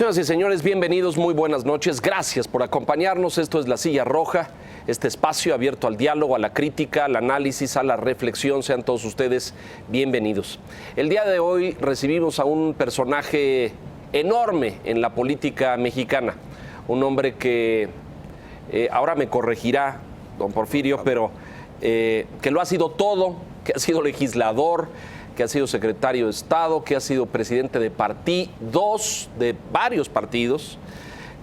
Señoras y señores, bienvenidos, muy buenas noches. Gracias por acompañarnos. Esto es La Silla Roja, este espacio abierto al diálogo, a la crítica, al análisis, a la reflexión. Sean todos ustedes bienvenidos. El día de hoy recibimos a un personaje enorme en la política mexicana. Un hombre que ahora me corregirá, don Porfirio, pero que lo ha sido todo, que ha sido legislador, que ha sido secretario de Estado, que ha sido presidente de partidos, de varios partidos,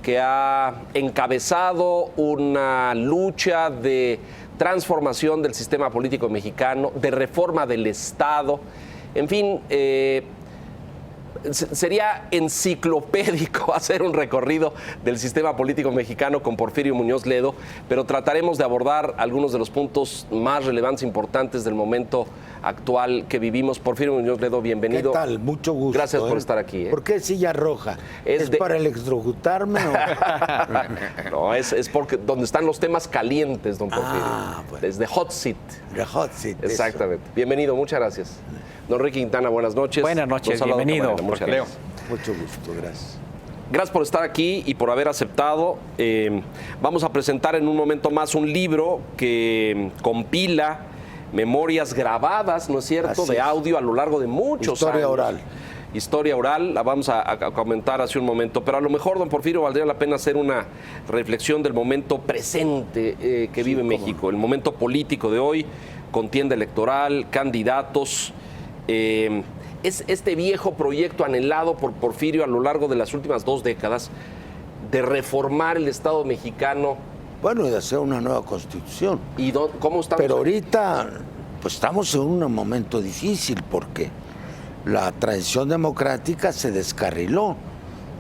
que ha encabezado una lucha de transformación del sistema político mexicano, de reforma del Estado. En fin, sería enciclopédico hacer un recorrido del sistema político mexicano con Porfirio Muñoz Ledo, pero trataremos de abordar algunos de los puntos más relevantes e importantes del momento actual que vivimos. Porfirio Muñoz Ledo, bienvenido. ¿Qué tal? Mucho gusto. Gracias por estar aquí. ¿Por qué silla roja? ¿Es para electrocutarme o...? No, es porque donde están los temas calientes, don Porfirio. Bueno. Desde Hot Seat. The Hot Seat. Exactamente. Eso. Bienvenido, muchas gracias. Don Ricky Quintana, buenas noches. Buenas noches, bienvenido. Muchas gracias. Mucho gusto, gracias. Gracias por estar aquí y por haber aceptado. Vamos a presentar en un momento más un libro que compila memorias grabadas, ¿no es cierto?, de audio a lo largo de muchos años. Historia oral. Historia oral, la vamos a comentar hace un momento, pero a lo mejor, don Porfirio, valdría la pena hacer una reflexión del momento presente que vive México, el momento político de hoy, contienda electoral, candidatos. Es este viejo proyecto anhelado por Porfirio a lo largo de las últimas 2 décadas de reformar el Estado mexicano. Bueno, y de hacer una nueva constitución. ¿Y cómo estamos? Pero ahorita pues estamos en un momento difícil porque la transición democrática se descarriló.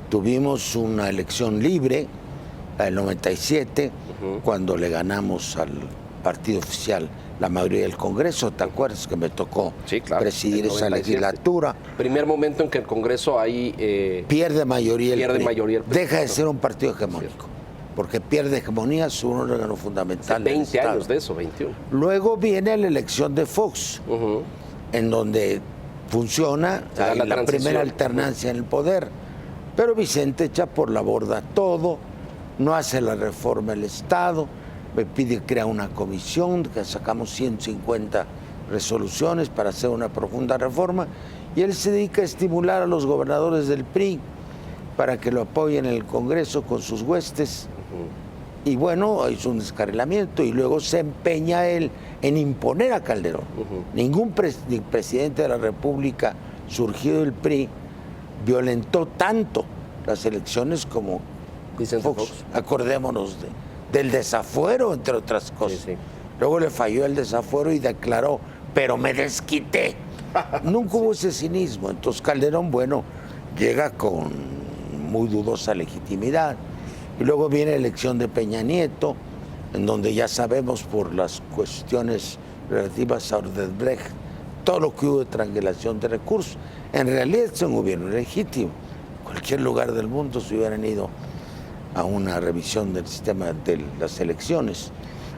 Tuvimos una elección libre, la del 97, cuando le ganamos al partido oficial la mayoría del Congreso. ¿Te acuerdas que me tocó presidir esa legislatura? Primer momento en que el Congreso ahí... pierde mayoría el PRI. mayoría el PRI. Deja de ser un partido hegemónico, porque pierde hegemonía su órgano fundamental. 20 años de eso, 21. Luego viene la elección de Fox, en donde funciona la primera alternancia en el poder. Pero Vicente echa por la borda todo, no hace la reforma del Estado, me pide crear una comisión, que sacamos 150 resoluciones para hacer una profunda reforma, y él se dedica a estimular a los gobernadores del PRI para que lo apoyen en el Congreso con sus huestes. Y bueno, hizo un descarrilamiento y luego se empeña él en imponer a Calderón. Ningún presidente de la República surgido del PRI violentó tanto las elecciones como Vicente Fox. Acordémonos del desafuero, entre otras cosas. Sí. Luego le falló el desafuero y declaró, pero me desquité. Nunca hubo ese cinismo. Entonces Calderón, bueno, llega con muy dudosa legitimidad. Y luego viene la elección de Peña Nieto, en donde ya sabemos por las cuestiones relativas a Odebrecht, todo lo que hubo de triangulación de recursos. En realidad es un gobierno legítimo. Cualquier lugar del mundo se hubieran ido a una revisión del sistema de las elecciones.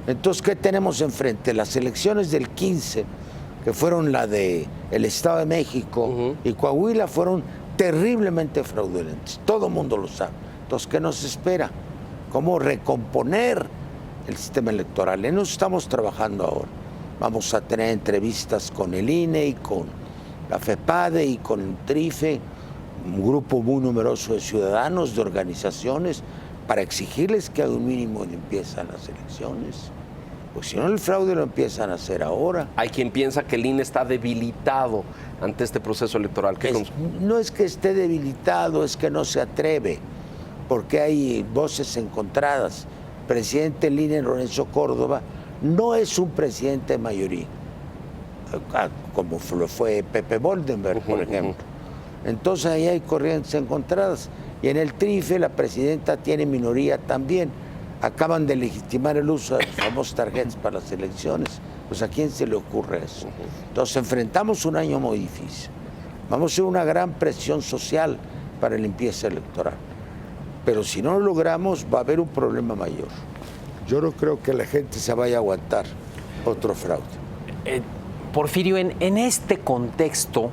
Entonces, ¿qué tenemos enfrente? Las elecciones del 15, que fueron la de el Estado de México y Coahuila, fueron terriblemente fraudulentas. Todo el mundo lo sabe. Entonces, ¿qué nos espera? ¿Cómo recomponer el sistema electoral? En eso estamos trabajando ahora. Vamos a tener entrevistas con el INE y con la FEPADE y con el TRIFE, un grupo muy numeroso de ciudadanos, de organizaciones, para exigirles que hagan un mínimo de limpieza en las elecciones. Pues si no, el fraude lo empiezan a hacer ahora. Hay quien piensa que el INE está debilitado ante este proceso electoral. No es que esté debilitado, es que no se atreve, porque hay voces encontradas. Presidente del INE, Lorenzo Córdoba, no es un presidente de mayoría, como lo fue Pepe Boldenberg, por ejemplo. Entonces ahí hay corrientes encontradas. Y en el TRIFE la presidenta tiene minoría también. Acaban de legitimar el uso de las famosas tarjetas para las elecciones. Pues ¿a quién se le ocurre eso? Entonces enfrentamos un año muy difícil. Vamos a hacer una gran presión social para la limpieza electoral. Pero si no lo logramos, va a haber un problema mayor. Yo no creo que la gente se vaya a aguantar otro fraude. Porfirio, en este contexto,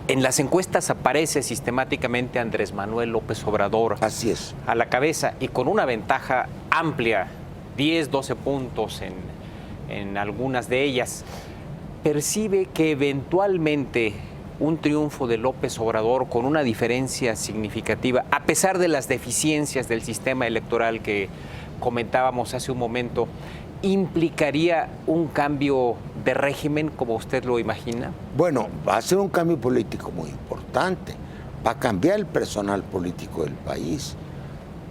En las encuestas aparece sistemáticamente Andrés Manuel López Obrador. Así es. A la cabeza y con una ventaja amplia, 10, 12 puntos en algunas de ellas. ¿Percibe que eventualmente un triunfo de López Obrador con una diferencia significativa, a pesar de las deficiencias del sistema electoral que comentábamos hace un momento, implicaría un cambio de régimen como usted lo imagina? Bueno, va a ser un cambio político muy importante. Va a cambiar el personal político del país.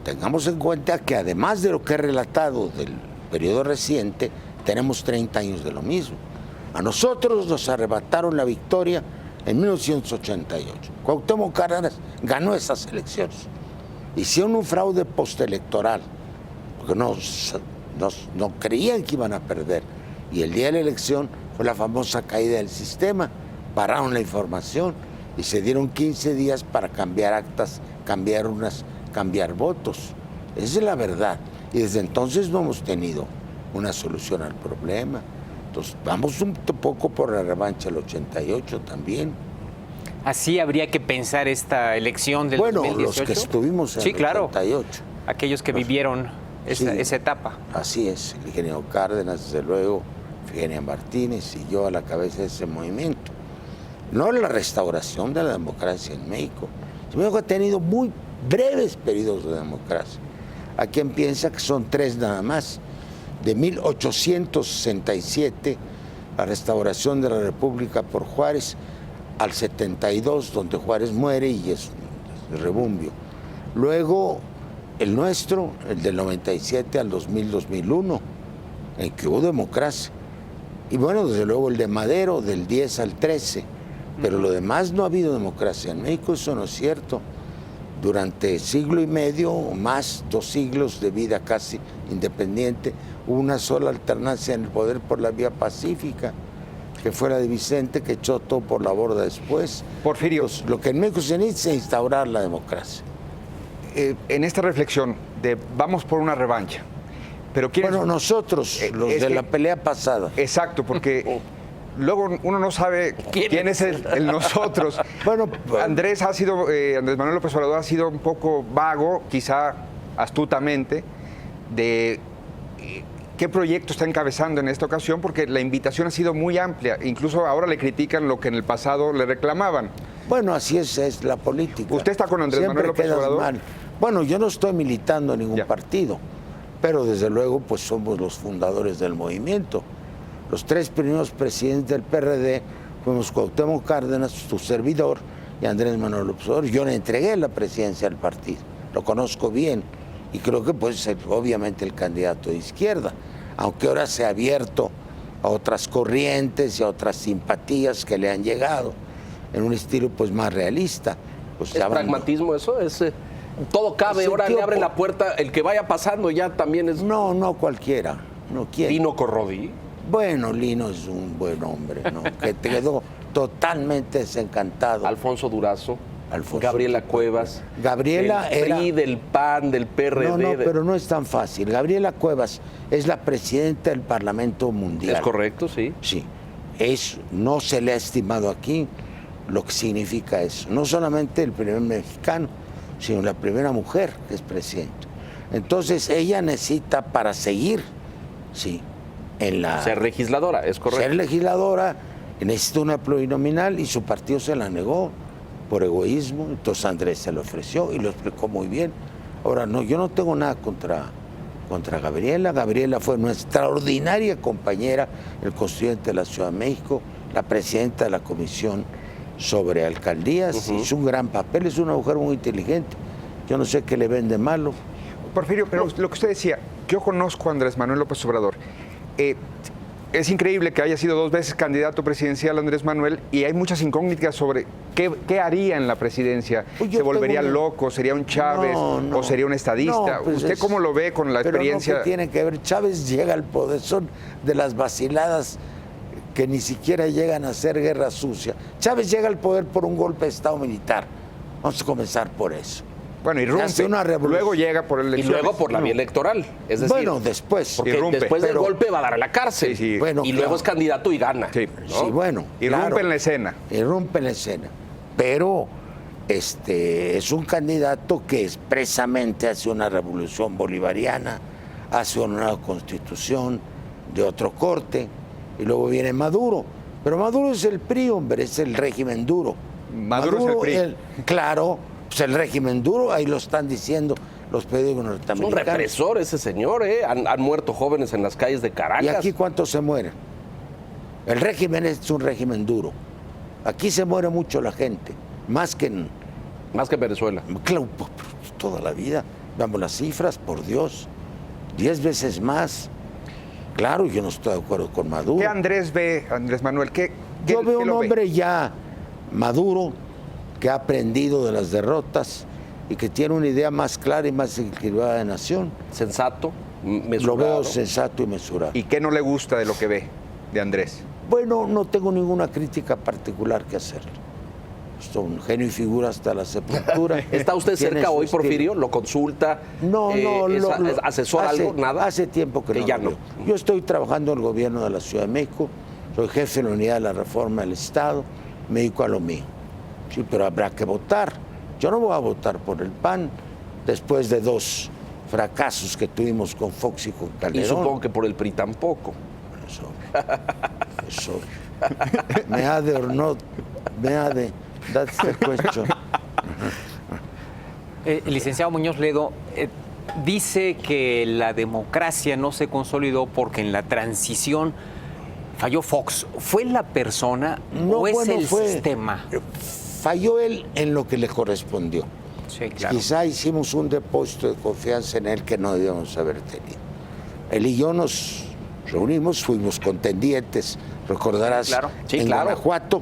Tengamos en cuenta que además de lo que he relatado del periodo reciente, tenemos 30 años de lo mismo. A nosotros nos arrebataron la victoria en 1988. Cuauhtémoc Cárdenas ganó esas elecciones. Hicieron un fraude postelectoral, porque no creían que iban a perder. Y el día de la elección fue la famosa caída del sistema. Pararon la información y se dieron 15 días para cambiar actas, cambiar urnas, cambiar votos. Esa es la verdad. Y desde entonces no hemos tenido una solución al problema. Entonces vamos un poco por la revancha del 88 también. ¿Así habría que pensar esta elección del 2018? Los que estuvimos en el 88. Aquellos que vivieron esa etapa. Así es, el ingeniero Cárdenas, desde luego, Figenia Martínez y yo a la cabeza de ese movimiento. No la restauración de la democracia en México. México ha tenido muy breves periodos de democracia. Hay quien piensa que son 3 nada más. De 1867, la restauración de la República por Juárez, al 72, donde Juárez muere y es el rebumbio. Luego, el nuestro, el del 97 al 2000-2001, en que hubo democracia. Y bueno, desde luego el de Madero, del 10 al 13. Pero lo demás no ha habido democracia en México, eso no es cierto. Durante siglo y medio o más, 2 siglos de vida casi independiente, hubo una sola alternancia en el poder por la vía pacífica, que fue la de Vicente, que echó todo por la borda después. Porfirio. Pues, lo que en México se necesita es instaurar la democracia. En esta reflexión de vamos por una revancha, pero bueno, nosotros, los de la pelea pasada. Exacto, porque luego uno no sabe quién es el nosotros. Bueno, Andrés Manuel López Obrador ha sido un poco vago, quizá astutamente, de qué proyecto está encabezando en esta ocasión, porque la invitación ha sido muy amplia. Incluso ahora le critican lo que en el pasado le reclamaban. Bueno, así es la política. ¿Usted está con Andrés Manuel López Obrador? Mal. Bueno, yo no estoy militando en ningún partido, pero desde luego pues somos los fundadores del movimiento. Los 3 primeros presidentes del PRD fuimos Cuauhtémoc Cárdenas, su servidor, y Andrés Manuel López Obrador. Yo le entregué la presidencia al partido, lo conozco bien, y creo que puede ser obviamente el candidato de izquierda, aunque ahora se ha abierto a otras corrientes y a otras simpatías que le han llegado, en un estilo pues más realista. Pues, ¿Es pragmatismo eso? Todo cabe, ahora le abren la puerta, el que vaya pasando ya también es... No cualquiera, no quiere. ¿Lino Corrodí? Bueno, Lino es un buen hombre, ¿no? Que quedó totalmente desencantado. Alfonso Durazo, Gabriela Cuevas. Gabriela del PRI, del PAN, del PRD. No, pero no es tan fácil. Gabriela Cuevas es la presidenta del Parlamento Mundial. Es correcto, sí. Sí. No se le ha estimado aquí lo que significa eso. No solamente el primer mexicano, sino la primera mujer que es presidenta. Entonces ella necesita, para seguir, sí, ser legisladora, es correcto. Ser legisladora, necesita una plurinominal y su partido se la negó por egoísmo. Entonces Andrés se lo ofreció y lo explicó muy bien. Ahora, no, yo no tengo nada contra Gabriela. Gabriela fue una extraordinaria compañera, el constituyente de la Ciudad de México, la presidenta de la Comisión sobre Alcaldías, hizo un gran papel, es una mujer muy inteligente. Yo no sé qué le ven de malo. Porfirio, pero lo que usted decía, yo conozco a Andrés Manuel López Obrador. Es increíble que haya sido 2 veces candidato presidencial Andrés Manuel y hay muchas incógnitas sobre qué haría en la presidencia. ¿Se volvería loco? ¿Sería un Chávez? ¿O sería un estadista? Pues ¿Usted cómo lo ve con la experiencia? Pero ¿qué tiene que ver? Chávez llega al poder, son de las vaciladas que ni siquiera llegan a hacer guerra sucia. Chávez llega al poder por un golpe de Estado militar. Vamos a comenzar por eso. Bueno, irrumpe, luego llega por el elecciones. Y luego por la vía electoral. Es decir, bueno, después. Porque después del golpe va a dar a la cárcel. Bueno, y luego es candidato y gana. Sí, ¿no? Sí, bueno. Irrumpe en la escena. Irrumpe en la escena. pero es un candidato que expresamente hace una revolución bolivariana, hace una nueva constitución de otro corte, y luego viene Maduro. Pero Maduro es el PRI, hombre, es el régimen duro. Maduro es el PRI. Claro, pues el régimen duro, ahí lo están diciendo los periódicos Es un norteamericanos. represor ese señor, ¿eh? Han muerto jóvenes en las calles de Caracas. ¿Y aquí cuántos se mueren? El régimen es un régimen duro. Aquí se muere mucho la gente, más que en Venezuela. claro, toda la vida. Veamos las cifras, por Dios, 10 veces más. Claro, yo no estoy de acuerdo con Maduro. ¿Qué Andrés ve, Andrés Manuel? Yo veo un lo ve? hombre ya maduro, que ha aprendido de las derrotas y que tiene una idea más clara y más equilibrada de nación. Sensato, Lo mesurado. veo sensato y mesurado. ¿Y qué no le gusta de lo que ve de Andrés? Bueno, no tengo ninguna crítica particular que hacerle. Es un genio y figura hasta la sepultura. ¿Está usted Tiene cerca su hoy, estilo. Porfirio? ¿Lo consulta? No, ¿Es asesor algo? ¿Nada? Hace tiempo que no ya lo no. veo. Yo estoy trabajando en el gobierno de la Ciudad de México, soy jefe de la unidad de la reforma del Estado, me dedico a lo mío. Sí, pero habrá que votar. Yo no voy a votar por el PAN después de 2 fracasos que tuvimos con Fox y con Y Calderón. supongo que por el PRI tampoco. Es obvio. Me ha de or not, me ha de, that's the question. Licenciado Muñoz Ledo, dice que la democracia no se consolidó porque en la transición falló Fox. ¿Fue la persona No, o es bueno, el fue- sistema? Falló él en lo que le correspondió. Sí, claro. Quizá hicimos un depósito de confianza en él que no debíamos haber tenido. Él y yo nos reunimos, fuimos contendientes, recordarás, Claro. Sí, en claro. Guanajuato,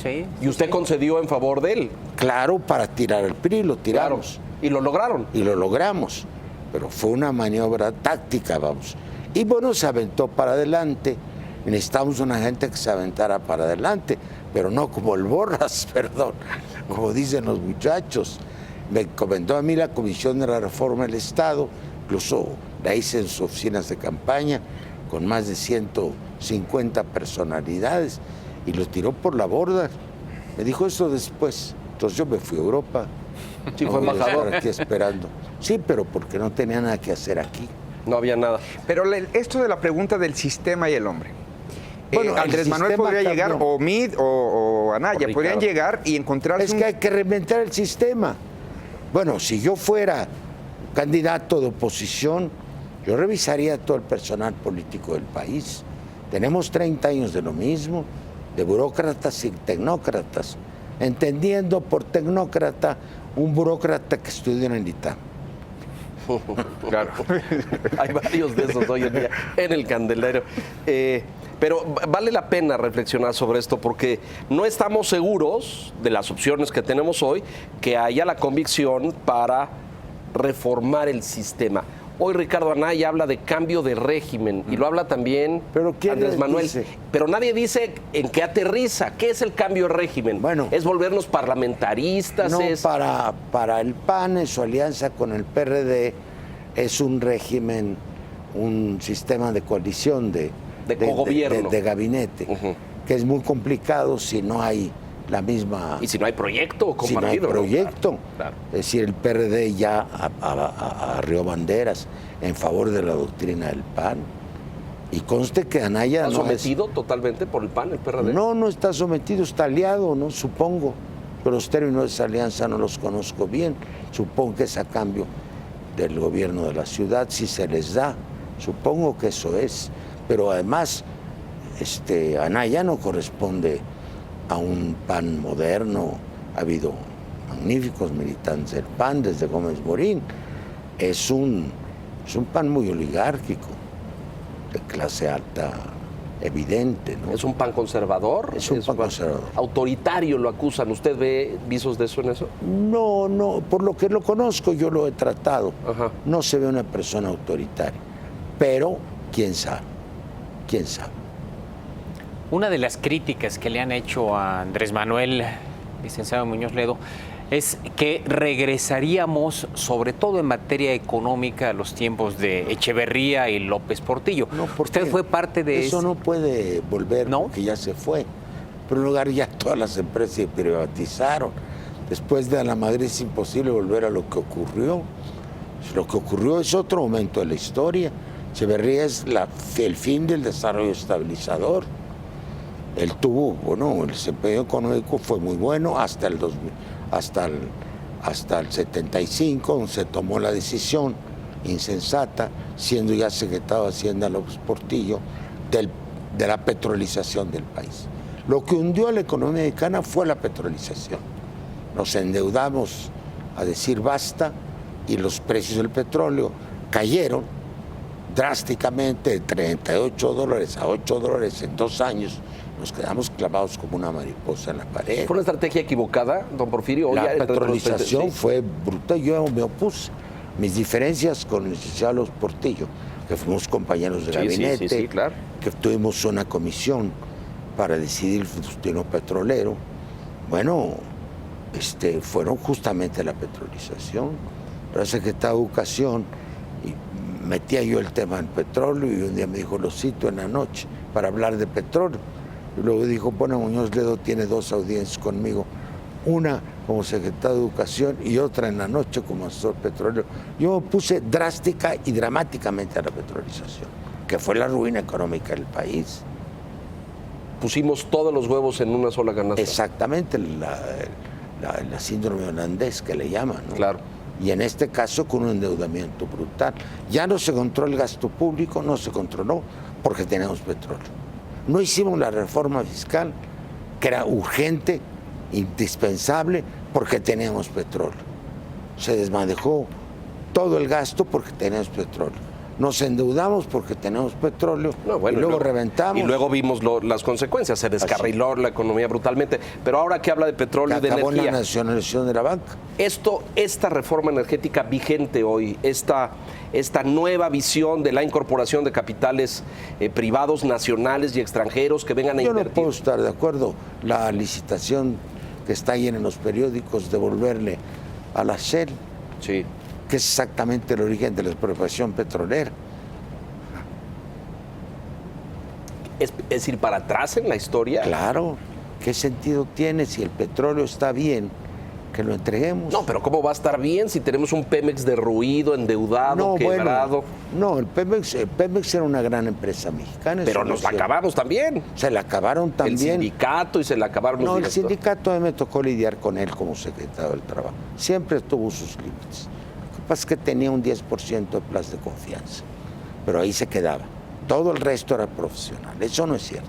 Sí. Y usted concedió en favor de él. claro, para tirar el PRI, lo Claro. tiramos. Y lo lograron. Y lo logramos, pero fue una maniobra táctica, vamos. Y bueno, se aventó para adelante, y necesitamos una gente que se aventara para adelante, pero no como el Borras, perdón, como dicen los muchachos. Me comentó a mí la Comisión de la Reforma del Estado, incluso la hice en sus oficinas de campaña, con más de 150 personalidades, y lo tiró por la borda. Me dijo eso después. Entonces yo me fui a Europa. Sí, No fue voy a embajador. estar aquí esperando. Sí, pero porque no tenía nada que hacer aquí. No había nada. Pero esto de la pregunta del sistema y el hombre. Bueno, el Andrés Manuel sistema podría llegar, cambió. o Mid o Anaya, O podrían Ricardo. llegar y encontrarse Es que hay que reinventar el sistema. Bueno, si yo fuera candidato de oposición, yo revisaría todo el personal político del país. Tenemos 30 años de lo mismo, de burócratas y tecnócratas, entendiendo por tecnócrata un burócrata que estudió en el ITAM. Claro. Hay varios de esos hoy en día en el candelero. Pero vale la pena reflexionar sobre esto porque no estamos seguros de las opciones que tenemos hoy que haya la convicción para reformar el sistema. Hoy Ricardo Anaya habla de cambio de régimen y lo habla también ¿Pero quién Andrés les Manuel. dice? Pero nadie dice en qué aterriza. ¿Qué es el cambio de régimen? Bueno. ¿Es volvernos parlamentaristas? No, ¿Es para el PAN, en su alianza con el PRD, es un régimen, un sistema de coalición de cogobierno. de gabinete, Ujú. que es muy complicado si no hay la misma... Y si no hay proyecto si no hay compartido. ¿no? proyecto. Claro. Es decir, el PRD ya arrió banderas en favor de la doctrina del PAN. Y conste que Anaya ¿Está no es- sometido totalmente por el PAN, el PRD? no está sometido, está aliado, ¿no? Supongo. Pero los términos de esa alianza no los conozco bien. Supongo que es a cambio del gobierno de la ciudad, si se les da. Supongo que eso es. Pero además, Anaya no corresponde a un PAN moderno. Ha habido magníficos militantes del PAN, desde Gómez Morín. Es un PAN muy oligárquico, de clase alta evidente, ¿no? ¿Es un PAN conservador? Es un PAN conservador. Autoritario lo acusan. ¿Usted ve visos de eso en eso? No, por lo que lo conozco, yo lo he tratado. Ajá. No se ve una persona autoritaria. Pero, quién sabe. Una de las críticas que le han hecho a Andrés Manuel, licenciado Muñoz Ledo, es que regresaríamos, sobre todo en materia económica, a los tiempos de Echeverría y López Portillo. No, ¿por Usted qué? fue parte de eso. No puede volver ¿No? porque ya se fue. primer lugar, ya todas las empresas se privatizaron. Después de la Madrid es imposible volver a lo que ocurrió. Lo que ocurrió es otro momento de la historia. Echeverría es el fin del desarrollo estabilizador. Él tuvo, el desempeño económico fue muy bueno hasta el 75, donde se tomó la decisión insensata, siendo ya secretario de Hacienda López Portillo, de la petrolización del país. Lo que hundió a la economía mexicana fue la petrolización. Nos endeudamos a decir basta y los precios del petróleo cayeron drásticamente de $38 a $8 en 2 años. Nos quedamos clavados como una mariposa en la pared. ¿Fue una estrategia equivocada, don Porfirio? La petrolización fue brutal. Yo me opuse. Mis diferencias con el licenciado López Portillo, que fuimos compañeros de gabinete, sí, claro, que tuvimos una comisión para decidir el destino petrolero, fueron justamente la petrolización. Era secretario de Educación y metía yo el tema del petróleo y un día me dijo, lo cito en la noche para hablar de petróleo. Y luego dijo, Muñoz Ledo tiene 2 audiencias conmigo, una como secretario de Educación y otra en la noche como asesor petrolero. Yo me puse drástica y dramáticamente a la petrolización, que fue la ruina económica del país. Pusimos todos los huevos en una sola canasta. Exactamente, la síndrome holandés que le llaman, ¿no? Claro. Y en este caso con un endeudamiento brutal. Ya no se controló el gasto público, no se controló porque tenemos petróleo. No hicimos la reforma fiscal, que era urgente, indispensable, porque teníamos petróleo. Se desmanejó todo el gasto porque teníamos petróleo. Nos endeudamos porque tenemos petróleo y luego reventamos. Y luego vimos las consecuencias, se descarriló la economía brutalmente. Pero ahora que habla de petróleo y de energía... Acabó la nacionalización de la banca. Esta reforma energética vigente hoy, esta nueva visión de la incorporación de capitales privados, nacionales y extranjeros que vengan a invertir. Yo no puedo estar de acuerdo. La licitación que está ahí en los periódicos, devolverle a la Shell. Sí. Que es exactamente el origen de la expropiación petrolera. ¿Es ir para atrás en la historia? Claro. ¿Qué sentido tiene si el petróleo está bien que lo entreguemos? No, pero ¿cómo va a estar bien si tenemos un Pemex derruido, endeudado, quebrado? El Pemex era una gran empresa mexicana. Pero nos la acabamos también. Se la acabaron también. El sindicato y se la acabaron los directores. El sindicato a mí me tocó lidiar con él como secretario del Trabajo. Siempre tuvo sus límites. Lo que pasa es que tenía un 10% de plaza de confianza, pero ahí se quedaba. Todo el resto era profesional. Eso no es cierto.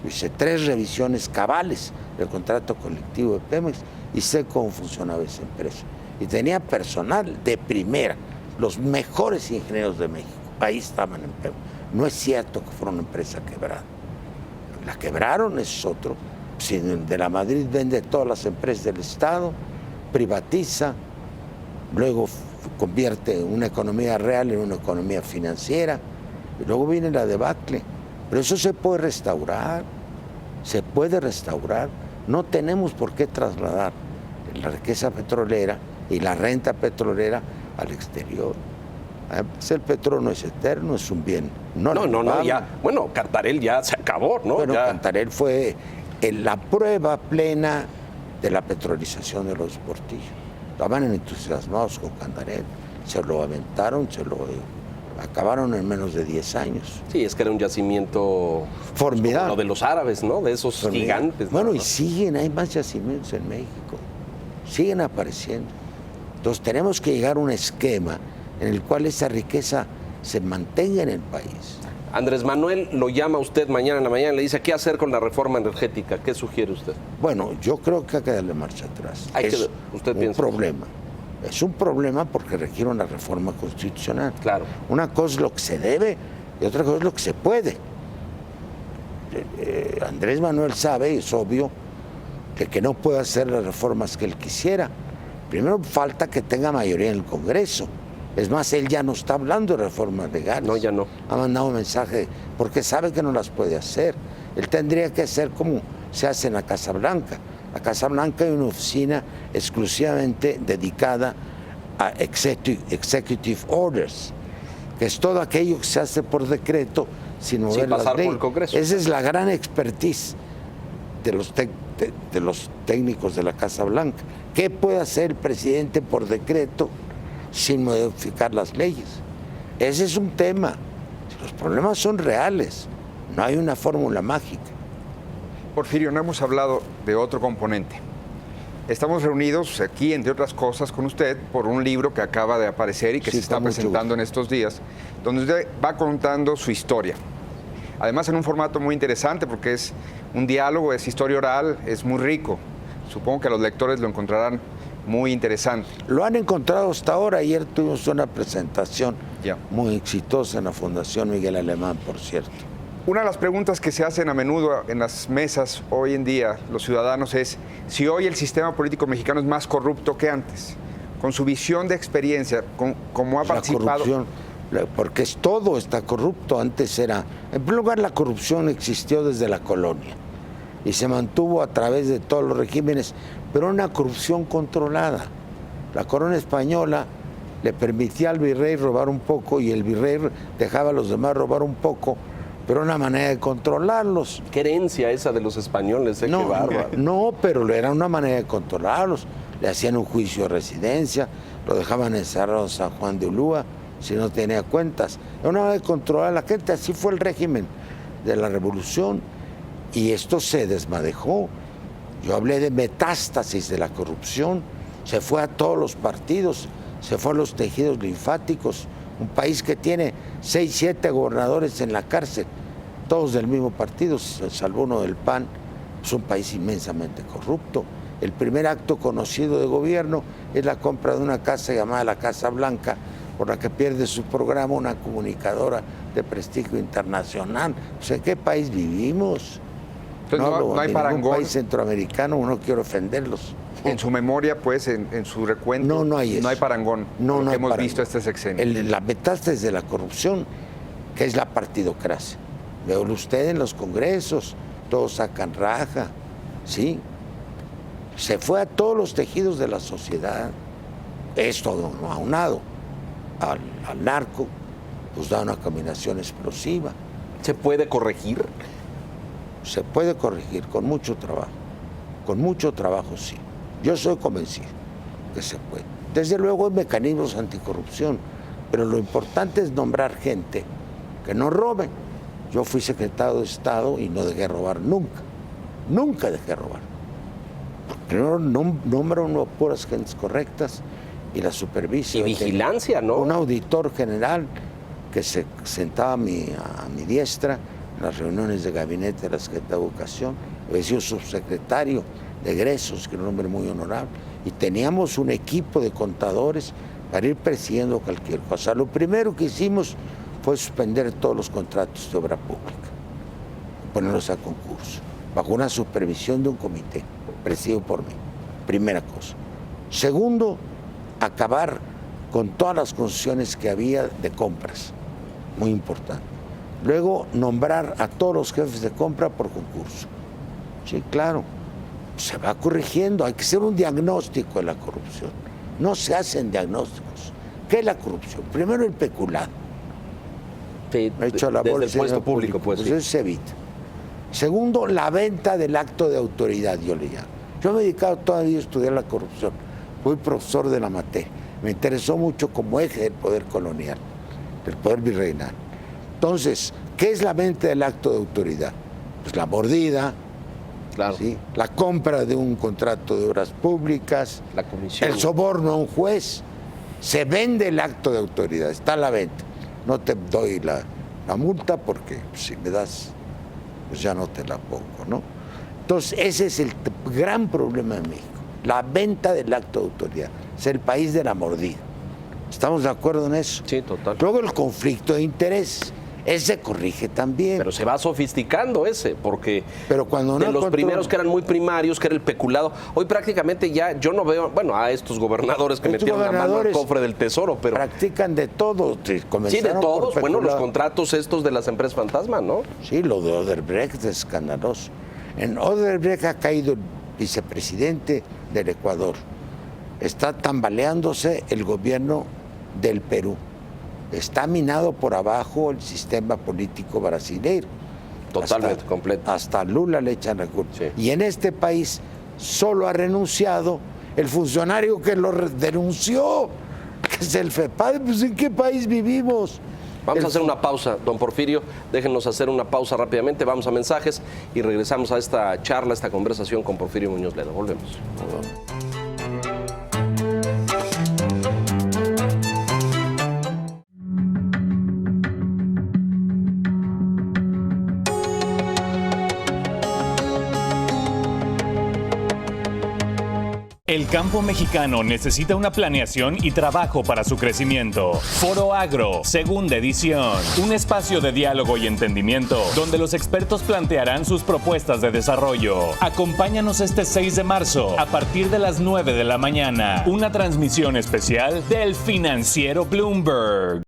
Yo hice 3 revisiones cabales del contrato colectivo de Pemex y sé cómo funcionaba esa empresa. Y tenía personal de primera, los mejores ingenieros de México. Ahí estaban en Pemex. No es cierto que fuera una empresa quebrada. La quebraron, es otro. Si de la Madrid vende todas las empresas del Estado, privatiza, luego convierte una economía real en una economía financiera, y luego viene la debacle. Pero eso se puede restaurar, No tenemos por qué trasladar la riqueza petrolera y la renta petrolera al exterior. El petróleo no es eterno, es un bien. No, ya. Bueno, Cantarell ya se acabó, ¿no? Bueno, Cantarell fue la prueba plena de la petrolización de los Portillo. Estaban entusiasmados con Cantarell, se lo aventaron, acabaron en menos de 10 años. Sí, es que era un yacimiento formidable. Lo de los árabes, ¿no? De esos gigantes. Bueno, ¿no? Y siguen, hay más yacimientos en México. Siguen apareciendo. Entonces tenemos que llegar a un esquema en el cual esa riqueza se mantenga en el país. Andrés Manuel lo llama a usted mañana en la mañana y le dice, ¿qué hacer con la reforma energética? ¿Qué sugiere usted? Bueno, yo creo que hay que darle marcha atrás. ¿Usted piensa un problema. Es un problema porque requiere una reforma constitucional. Claro. Una cosa es lo que se debe y otra cosa es lo que se puede. Andrés Manuel sabe, es obvio, que no puede hacer las reformas que él quisiera. Primero falta que tenga mayoría en el Congreso. Es más, él ya no está hablando de reformas legales. No, ya no. Ha mandado un mensaje porque sabe que no las puede hacer. Él tendría que hacer como se hace en la Casa Blanca. La Casa Blanca hay una oficina exclusivamente dedicada a executive orders, que es todo aquello que se hace por decreto sin mover las leyes. Por el Congreso. Esa es la gran expertise de los técnicos de la Casa Blanca. ¿Qué puede hacer el presidente por decreto sin modificar las leyes? Ese es un tema. Los problemas son reales, no hay una fórmula mágica. Porfirio, no hemos hablado de otro componente. Estamos reunidos aquí, entre otras cosas, con usted por un libro que acaba de aparecer y que se está presentando en estos días, donde usted va contando su historia. Además, en un formato muy interesante, porque es un diálogo, es historia oral, es muy rico. Supongo que los lectores lo encontrarán muy interesante. Lo han encontrado hasta ahora. Ayer tuvimos una presentación muy exitosa en la Fundación Miguel Alemán, por cierto. Una de las preguntas que se hacen a menudo en las mesas hoy en día los ciudadanos es si hoy el sistema político mexicano es más corrupto que antes. Con su visión de experiencia, como ha participado... La corrupción, porque todo está corrupto. Antes era... En primer lugar, la corrupción existió desde la colonia y se mantuvo a través de todos los regímenes, pero una corrupción controlada. La corona española le permitía al virrey robar un poco y el virrey dejaba a los demás robar un poco, pero una manera de controlarlos. Qué herencia esa de los españoles, qué bárbaro. No, pero era una manera de controlarlos. Le hacían un juicio de residencia, lo dejaban encerrado en San Juan de Ulúa, si no tenía cuentas. Era una manera de controlar a la gente. Así fue el régimen de la revolución. Y esto se desmadejó. Yo hablé de metástasis de la corrupción. Se fue a todos los partidos, se fue a los tejidos linfáticos. Un país que tiene 6, 7 gobernadores en la cárcel, todos del mismo partido, salvo uno del PAN. Es un país inmensamente corrupto. El primer acto conocido de gobierno es la compra de una casa llamada la Casa Blanca, por la que pierde su programa una comunicadora de prestigio internacional. Pues, ¿en qué país vivimos? Entonces, no hay parangón. En un país centroamericano, no quiero ofenderlos. En su memoria, pues, en su recuento, no hay eso. No hay parangón. No hay hemos parangón. visto este sexenio. La metástasis de la corrupción, que es la partidocracia. Veo usted en los congresos, todos sacan raja, ¿sí? Se fue a todos los tejidos de la sociedad. Esto no aunado al narco, pues da una combinación explosiva. ¿Se puede corregir? Se puede corregir con mucho trabajo, sí. Yo soy convencido que se puede. Desde luego hay mecanismos anticorrupción, pero lo importante es nombrar gente que no robe. Yo fui secretario de Estado y no dejé robar nunca. Nunca dejé robar. Primero nombro unas puras gentes correctas y la supervisión. Y vigilancia, ¿no? Un auditor general que se sentaba a mi diestra en las reuniones de gabinete de la Secretaría de Educación. Yo decía un subsecretario de egresos, que era un hombre muy honorable. Y teníamos un equipo de contadores para ir persiguiendo cualquier cosa. Lo primero que hicimos fue suspender todos los contratos de obra pública, ponerlos a concurso, bajo una supervisión de un comité presidido por mí. Primera cosa. Segundo, acabar con todas las concesiones que había de compras, muy importante. Luego, nombrar a todos los jefes de compra por concurso. Sí, claro, se va corrigiendo, hay que hacer un diagnóstico de la corrupción. No se hacen diagnósticos. ¿Qué es la corrupción? Primero, el peculado. Sí, hecho la desde el puesto público, pues sí. Eso se evita. Segundo, la venta del acto de autoridad, yo le llamo. Yo me he dedicado todavía a estudiar la corrupción. Fui profesor de la materia. Me interesó mucho como eje del poder colonial, del poder virreinal. Entonces, ¿qué es la venta del acto de autoridad? Pues la mordida, claro. ¿Sí? La compra de un contrato de obras públicas, la comisión, el soborno a un juez. Se vende el acto de autoridad, está a la venta. No te doy la multa porque si me das, pues ya no te la pongo, ¿no? Entonces, ese es el gran problema de México, la venta del acto de autoridad. Es el país de la mordida. ¿Estamos de acuerdo en eso? Sí, total. Luego el conflicto de interés, ese corrige también. Pero se va sofisticando ese, porque pero cuando de los primeros que eran muy primarios, que era el peculado, hoy prácticamente ya yo no veo, bueno, a estos gobernadores que metieron la mano al cofre del tesoro, pero practican de todo. Sí, de todos. Bueno, los contratos estos de las empresas fantasma, ¿no? Sí, lo de Odebrecht es escandaloso. En Odebrecht ha caído el vicepresidente del Ecuador. Está tambaleándose el gobierno del Perú. Está minado por abajo el sistema político brasileño. Totalmente, completo. Hasta Lula le echan la culpa. Sí. Y en este país solo ha renunciado el funcionario que lo denunció, que es el FEPADE. Pues ¿en qué país vivimos? Vamos a hacer una pausa, don Porfirio. Déjenos hacer una pausa rápidamente. Vamos a mensajes y regresamos a esta charla, esta conversación con Porfirio Muñoz Ledo. Volvemos. El campo mexicano necesita una planeación y trabajo para su crecimiento. Foro Agro, segunda edición. Un espacio de diálogo y entendimiento donde los expertos plantearán sus propuestas de desarrollo. Acompáñanos este 6 de marzo a partir de las 9 de la mañana. Una transmisión especial del Financiero Bloomberg.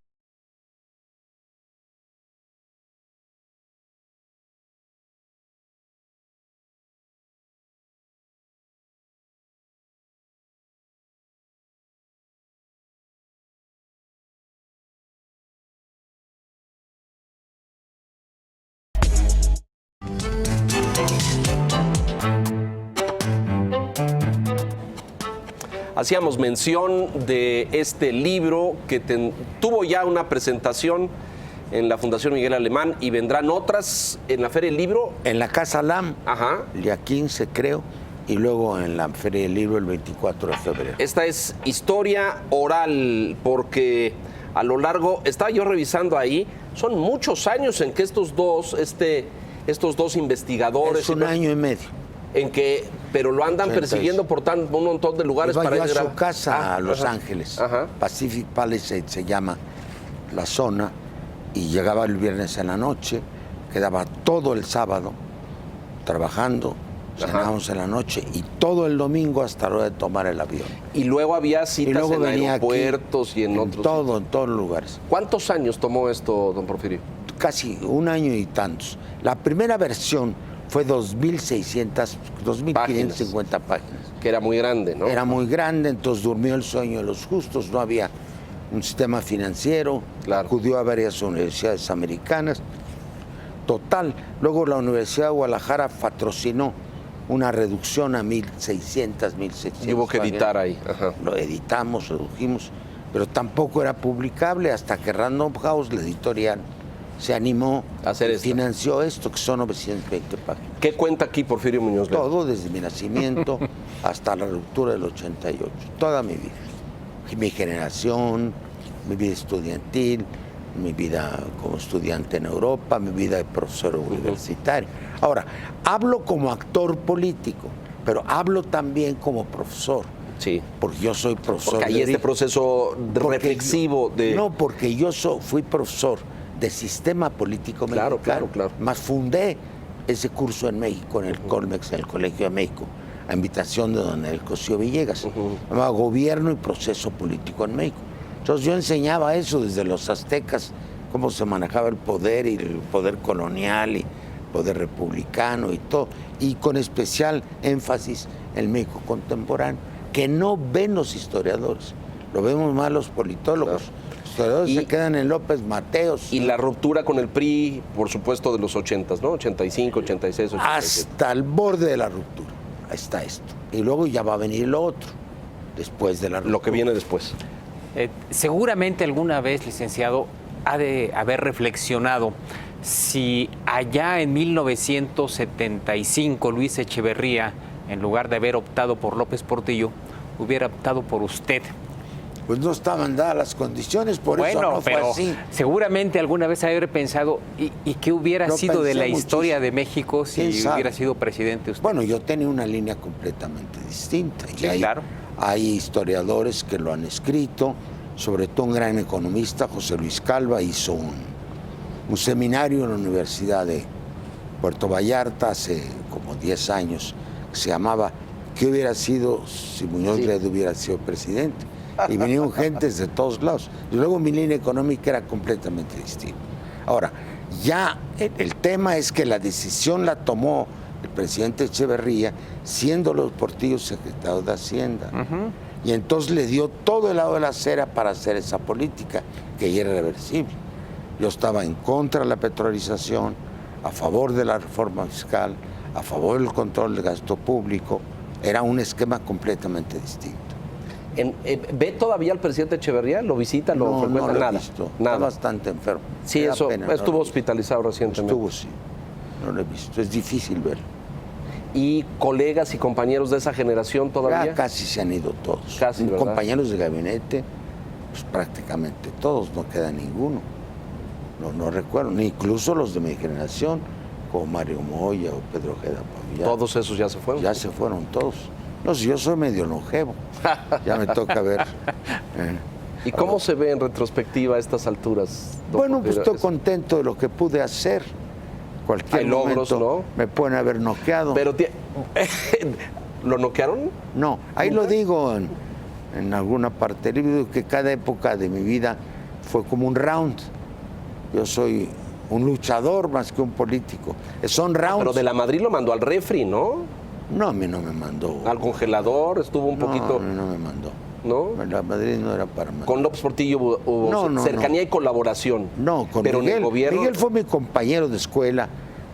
Hacíamos mención de este libro que tuvo ya una presentación en la Fundación Miguel Alemán y vendrán otras en la Feria del Libro. En la Casa LAM, Ajá. el día 15 creo, y luego en la Feria del Libro el 24 de febrero. Esta es historia oral, porque a lo largo, estaba yo revisando ahí, son muchos años en que estos dos investigadores... Es un año y medio. En que, pero lo andan 36. persiguiendo por un montón de lugares. Iba para yo a ir su casa a Los ajá. Ángeles. Ajá. Pacific Palisades se llama la zona, y llegaba el viernes en la noche, quedaba todo el sábado trabajando, Ajá. cenábamos en la noche y todo el domingo hasta la hora de tomar el avión. Y luego había Y citas luego en venía aeropuertos aquí, y en otros. todo, en todos los lugares. ¿Cuántos años tomó esto, don Porfirio? Casi un año y tantos. La primera versión fue 2.550 páginas. Que era muy grande, ¿no? Era muy grande, entonces durmió el sueño de los justos, no había un sistema financiero, Claro. acudió a varias universidades americanas. Total, luego la Universidad de Guadalajara patrocinó una reducción a 1.600, 1.700. Y hubo que editar páginas. ahí. Ajá. Lo editamos, redujimos, pero tampoco era publicable hasta que Random House, la editorial, se animó A hacer y esto. financió esto, que son 920 páginas. ¿Qué cuenta aquí Porfirio Muñoz Ledo? Todo, desde mi nacimiento hasta la ruptura del 88, toda mi vida. Mi generación, mi vida estudiantil, mi vida como estudiante en Europa, mi vida de profesor universitario. Ahora, hablo como actor político, pero hablo también como profesor, Sí. porque yo soy profesor. Porque hay este proceso reflexivo de... No, porque yo fui profesor de sistema político Claro, mexicano. claro. Más fundé ese curso en México, en el Colmex, en el Colegio de México, a invitación de don El Cosío Villegas. Llamaba Gobierno y Proceso Político en México. Entonces yo enseñaba eso desde los aztecas, cómo se manejaba el poder y el poder colonial y el poder republicano y todo, y con especial énfasis en México contemporáneo, que no ven los historiadores, lo vemos más los politólogos. Claro. Los historiadores Y- se quedan en López Mateos. Y la ruptura con el PRI, por supuesto, de los 80s, ¿no? 85, 86, 87. Hasta el borde de la ruptura. Ahí está esto. Y luego ya va a venir lo otro, después de la ruptura. Lo que viene después. Seguramente alguna vez, licenciado, ha de haber reflexionado si allá en 1975 Luis Echeverría, en lugar de haber optado por López Portillo, hubiera optado por usted. Pues no estaban dadas las condiciones, por eso Bueno, no fue pero así. seguramente alguna vez haber pensado, ¿y qué hubiera Lo sido de pensé la historia muchísimo. de México si ¿Quién sabe? hubiera sido presidente usted? Bueno, yo tenía una línea completamente distinta. Y Sí, claro. Hay historiadores que lo han escrito, sobre todo un gran economista, José Luis Calva, hizo un seminario en la Universidad de Puerto Vallarta hace como 10 años, que se llamaba ¿Qué hubiera sido si Muñoz Ledo hubiera sido presidente? Y vinieron gentes de todos lados. Y luego mi línea económica era completamente distinta. Ahora, ya el tema es que la decisión la tomó el presidente Echeverría, siendo los Portillo secretario de Hacienda. Y entonces le dio todo el lado de la acera para hacer esa política, que ya era irreversible. Yo estaba en contra de la petrolización, a favor de la reforma fiscal, a favor del control del gasto público. Era un esquema completamente distinto. ¿Ve todavía al presidente Echeverría? ¿Lo visita? ¿Lo frecuenta? No lo he Nada. visto. Nada. Está bastante enfermo. Sí, Me da eso. pena, Estuvo no hospitalizado recientemente. Estuvo, sí. No lo he visto. Es difícil verlo. ¿Y colegas y compañeros de esa generación todavía? Ya casi se han ido todos. Casi, ¿verdad? Compañeros de gabinete, pues prácticamente todos, no queda ninguno. No recuerdo, ni incluso los de mi generación, como Mario Moya o Pedro Ojeda Pavía. Todos esos ya se fueron. Ya se fueron todos. No, si yo soy medio longevo, ya me toca ver. ¿Y cómo se ve en retrospectiva a estas alturas? Don Bueno, pues Porfirio? estoy contento de lo que pude hacer. Cualquier Hay logros, momento ¿no? me pueden haber noqueado. Pero ¿lo noquearon? No, ahí lo digo en alguna parte del libro, que cada época de mi vida fue como un round. Yo soy un luchador más que un político. Son rounds. Pero de la Madrid lo mandó al refri, ¿no? No, a mí no me mandó. Al congelador, estuvo un poquito. No me mandó. ¿No? La Madrid no era para mandar. Con López Portillo hubo No, cercanía y colaboración. No, con pero Miguel. en el gobierno. Miguel fue mi compañero de escuela,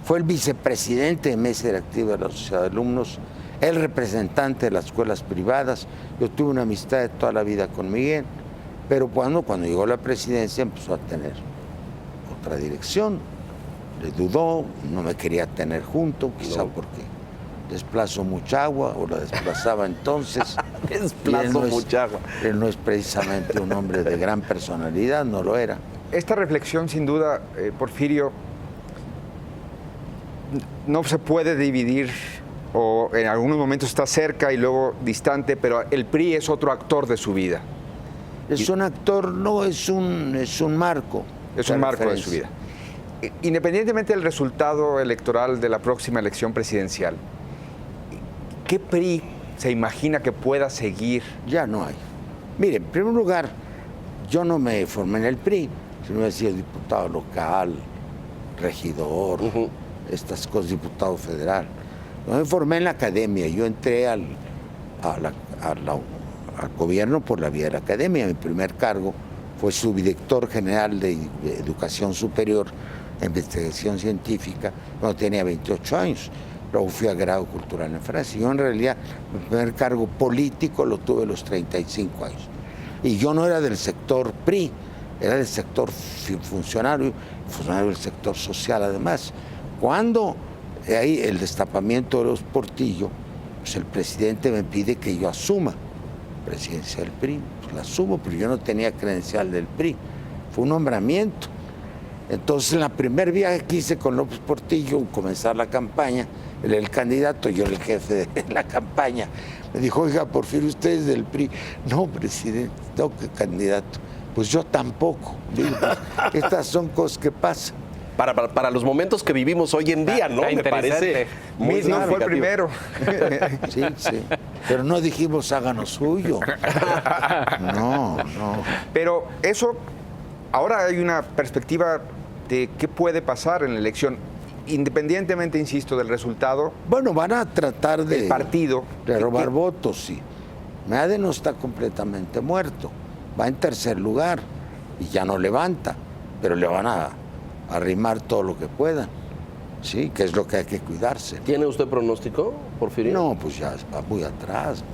fue el vicepresidente de mesa directiva de la Sociedad de Alumnos, el representante de las escuelas privadas. Yo tuve una amistad de toda la vida con Miguel, pero cuando llegó a la presidencia empezó a tener otra dirección. Le dudó, no me quería tener junto, quizá porque desplazo mucha agua, o la desplazaba entonces. Desplazo mucha agua. Él no es precisamente un hombre de gran personalidad, no lo era. Esta reflexión, sin duda, Porfirio, no se puede dividir, o en algunos momentos está cerca y luego distante, pero el PRI es otro actor de su vida. Es un actor, no, es un marco. Es un marco de su vida. Independientemente del resultado electoral de la próxima elección presidencial, ¿qué PRI se imagina que pueda seguir? Ya no hay. Mire, en primer lugar, yo no me formé en el PRI, sino he sido diputado local, regidor, estas cosas, diputado federal. Yo me formé en la academia, yo entré al gobierno por la vía de la academia. Mi primer cargo fue subdirector general de Educación Superior e Investigación Científica cuando tenía 28 años. Luego fui a grado cultural en Francia. Yo en realidad mi primer cargo político lo tuve a los 35 años. Y yo no era del sector PRI, era del sector funcionario del sector social además. Cuando hay el destapamiento de los Portillo, pues el presidente me pide que yo asuma presidencia del PRI. Pues la asumo, pero yo no tenía credencial del PRI. Fue un nombramiento. Entonces, en la primer viaje que hice con López Portillo, comenzar la campaña, él el candidato, yo el jefe de la campaña, me dijo, oiga, Porfirio, usted es del PRI. No, presidente, no, que candidato. Pues yo tampoco. Digo, estas son cosas que pasan. Para los momentos que vivimos hoy en día, ¿no? Me parece muy No fue el primero. Sí, sí. Pero no dijimos háganos suyo. No. Pero eso, ahora hay una perspectiva de qué puede pasar en la elección, independientemente, insisto, del resultado. Bueno, van a tratar de... El partido. De robar votos, sí. Meade no está completamente muerto. Va en tercer lugar y ya no levanta, pero le van a arrimar todo lo que puedan. Sí, que es lo que hay que cuidarse. ¿Tiene usted pronóstico, Porfirio? No, pues ya va muy atrás.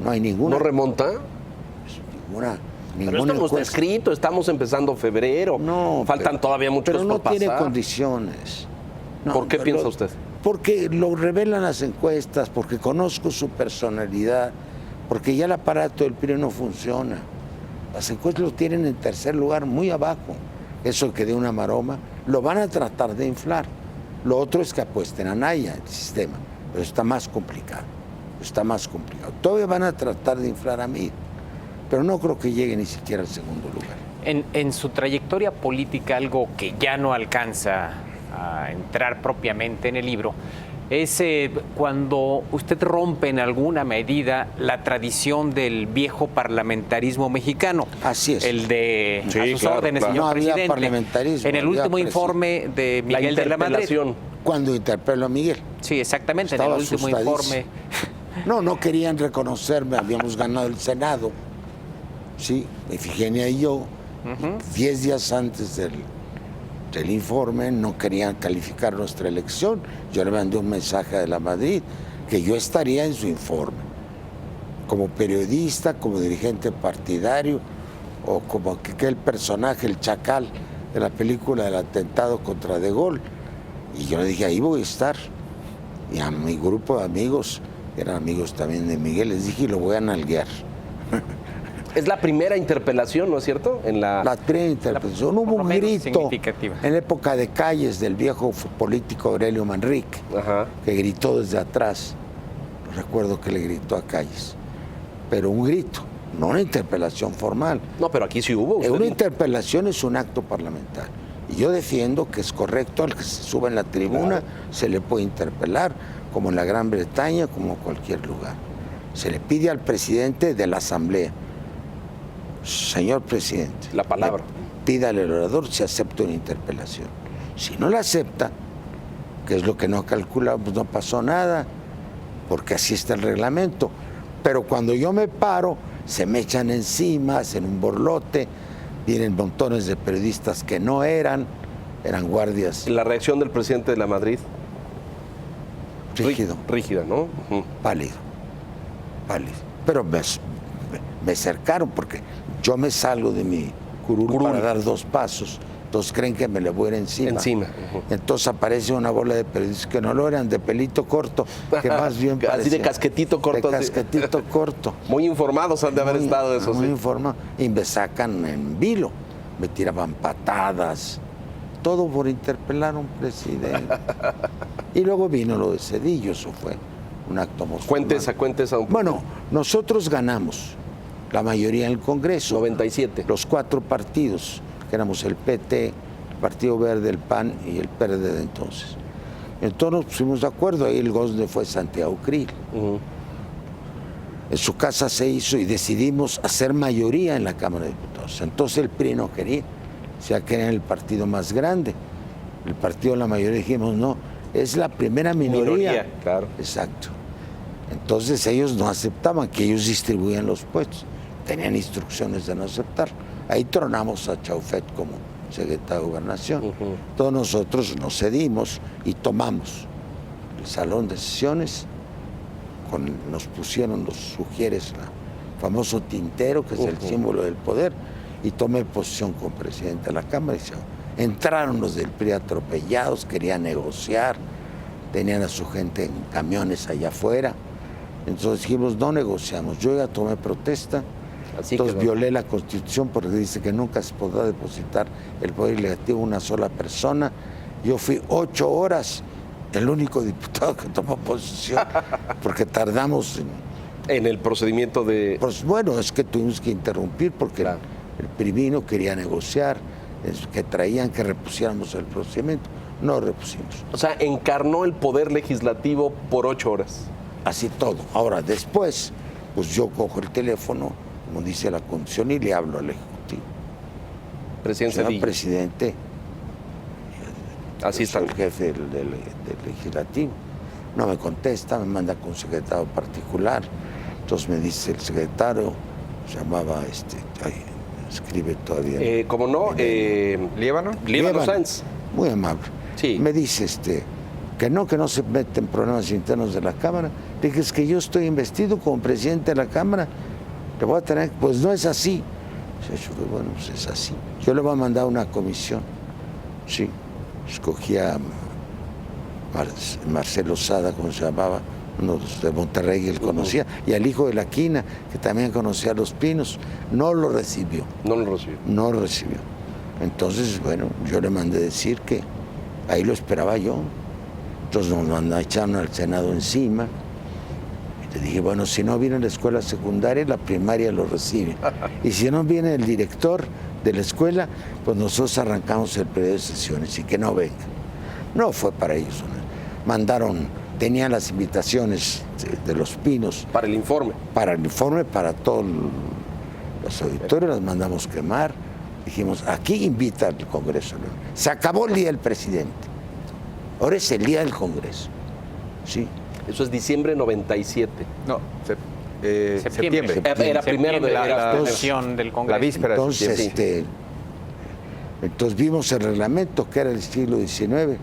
No hay ninguna. ¿No remonta? Ninguna Pero esto no está encuesta. escrito, estamos empezando febrero. No, faltan todavía muchos pero no por pasar. tiene condiciones. No, ¿Por qué pero piensa usted? Porque lo revelan las encuestas, porque conozco su personalidad, porque ya el aparato del PRI no funciona. Las encuestas lo tienen en tercer lugar, muy abajo. Eso que de una maroma, lo van a tratar de inflar. Lo otro es que apuesten a Naya, el sistema, pero está más complicado. Todavía van a tratar de inflar a mí, pero no creo que llegue ni siquiera al segundo lugar. En su trayectoria política, algo que ya no alcanza a entrar propiamente en el libro, es cuando usted rompe en alguna medida la tradición del viejo parlamentarismo mexicano. Así es. El de Sí, a sus claro, órdenes, claro. señor No había presidente. parlamentarismo, En el había último informe de La Miguel de la Madrid. interpelación. Cuando interpelo a Miguel. Sí, exactamente, Estaba en el último asustadísimo. informe. No querían reconocerme, habíamos ganado el Senado. Sí, Ifigenia y yo, 10 días antes del informe, no querían calificar nuestra elección. Yo le mandé un mensaje de la Madrid que yo estaría en su informe, como periodista, como dirigente partidario, o como aquel personaje, el chacal de la película del atentado contra De Gaulle. Y yo le dije, ahí voy a estar. Y a mi grupo de amigos, que eran amigos también de Miguel, les dije, y lo voy a nalguear. Es la primera interpelación, ¿no es cierto? La primera interpelación. Hubo un grito significativa. en época de Calles del viejo político Aurelio Manrique, Ajá. que gritó desde atrás. Recuerdo que le gritó a Calles. Pero un grito, no una interpelación formal. No, pero aquí sí hubo. Una interpelación es un acto parlamentario. Y yo defiendo que es correcto al que se suba en la tribuna, se le puede interpelar, como en la Gran Bretaña, como en cualquier lugar. Se le pide al presidente de la Asamblea, señor presidente, La palabra. Pídale al orador si acepta una interpelación. Si no la acepta, que es lo que no calculamos, pues no pasó nada, porque así está el reglamento. Pero cuando yo me paro, se me echan encima, hacen un borlote, vienen montones de periodistas que no eran guardias. La reacción del presidente de la Madrid. Rígido, Rígida, ¿no? Ujú. pálido. Pero me cercaron porque yo me salgo de mi curul para dar 2 pasos. Entonces creen que me le voy a ir encima. Ujú. Entonces aparece una bola de periodistas que no lo eran, de pelito corto, que más bien Así de parecía casquetito corto. De así. casquetito corto. Muy informados han de haber estado esos. Muy Sí. informado. Y me sacan en vilo. Me tiraban patadas. Todo por interpelar a un presidente. Y luego vino lo de Cedillo, eso fue un acto monstruoso. Cuentes a un Bueno, nosotros ganamos la mayoría en el Congreso. 97. Los 4 partidos, que éramos el PT, el Partido Verde, el PAN y el PRD de entonces. Entonces nos pusimos de acuerdo, ahí el gozne fue Santiago Krill. Ujú. En su casa se hizo y decidimos hacer mayoría en la Cámara de Diputados. Entonces el PRI no quería, ya que era el partido más grande. El partido de la mayoría dijimos, no, es la primera minoría. Claro. Exacto. Entonces ellos no aceptaban que ellos distribuían los puestos. Tenían instrucciones de no aceptar. Ahí tronamos a Chaufet como secretario de Gobernación. Ujú. Todos nosotros nos cedimos y tomamos el salón de sesiones. Nos pusieron los sugieres, el famoso tintero, que es el símbolo del poder, y tomé posición como presidente de la Cámara. Y entraron los del PRI atropellados, querían negociar, tenían a su gente en camiones allá afuera. Entonces dijimos, no negociamos. Yo ya tomé protesta, Así entonces quedó. violé la Constitución porque dice que nunca se podrá depositar el poder legislativo a una sola persona. Yo fui 8 horas el único diputado que tomó posición, porque tardamos En el procedimiento de. pues bueno, es que tuvimos que interrumpir porque Claro. el PRI quería negociar, que traían que repusiéramos el procedimiento. No repusimos. O sea, encarnó el poder legislativo por 8 horas. Así todo. Ahora, después, pues yo cojo el teléfono, como dice la Constitución, y le hablo al Ejecutivo. Presidente Señor Cedillo. presidente, Así yo soy está. el jefe del legislativo. No me contesta, me manda con un secretario particular. Entonces me dice el secretario, se llamaba, escribe todavía. ¿Cómo no? ¿Líbano? Líbano Sáenz. Muy amable. Sí. Me dice que no se meten problemas internos de la Cámara. Le dije, es que yo estoy investido como presidente de la Cámara. Le voy a tener, pues no es así. Yo, bueno, pues es así. Yo le voy a mandar una comisión. Sí. Escogí a Marcelo Sada, como se llamaba, uno de Monterrey que él conocía, y al hijo de la Quina, que también conocía a Los Pinos. No lo recibió. No lo recibió. No lo recibió. Entonces, bueno, yo le mandé decir que ahí lo esperaba yo. Entonces nos echaron al Senado encima. Y le dije, bueno, si no viene la escuela secundaria, la primaria lo recibe. Y si no viene el director de la escuela, pues nosotros arrancamos el periodo de sesiones y que no venga. No fue para ellos. Tenían las invitaciones de Los Pinos Para el informe. para el informe, para todos los auditorios, las mandamos quemar. Dijimos, aquí invita al Congreso. Se acabó el día del presidente. Ahora es el día del Congreso. ¿Sí? Eso es diciembre 97. No, septiembre. Era primero de la era- sesión del La Congreso. víspera de Entonces, septiembre. Entonces vimos el reglamento, que era el siglo XIX,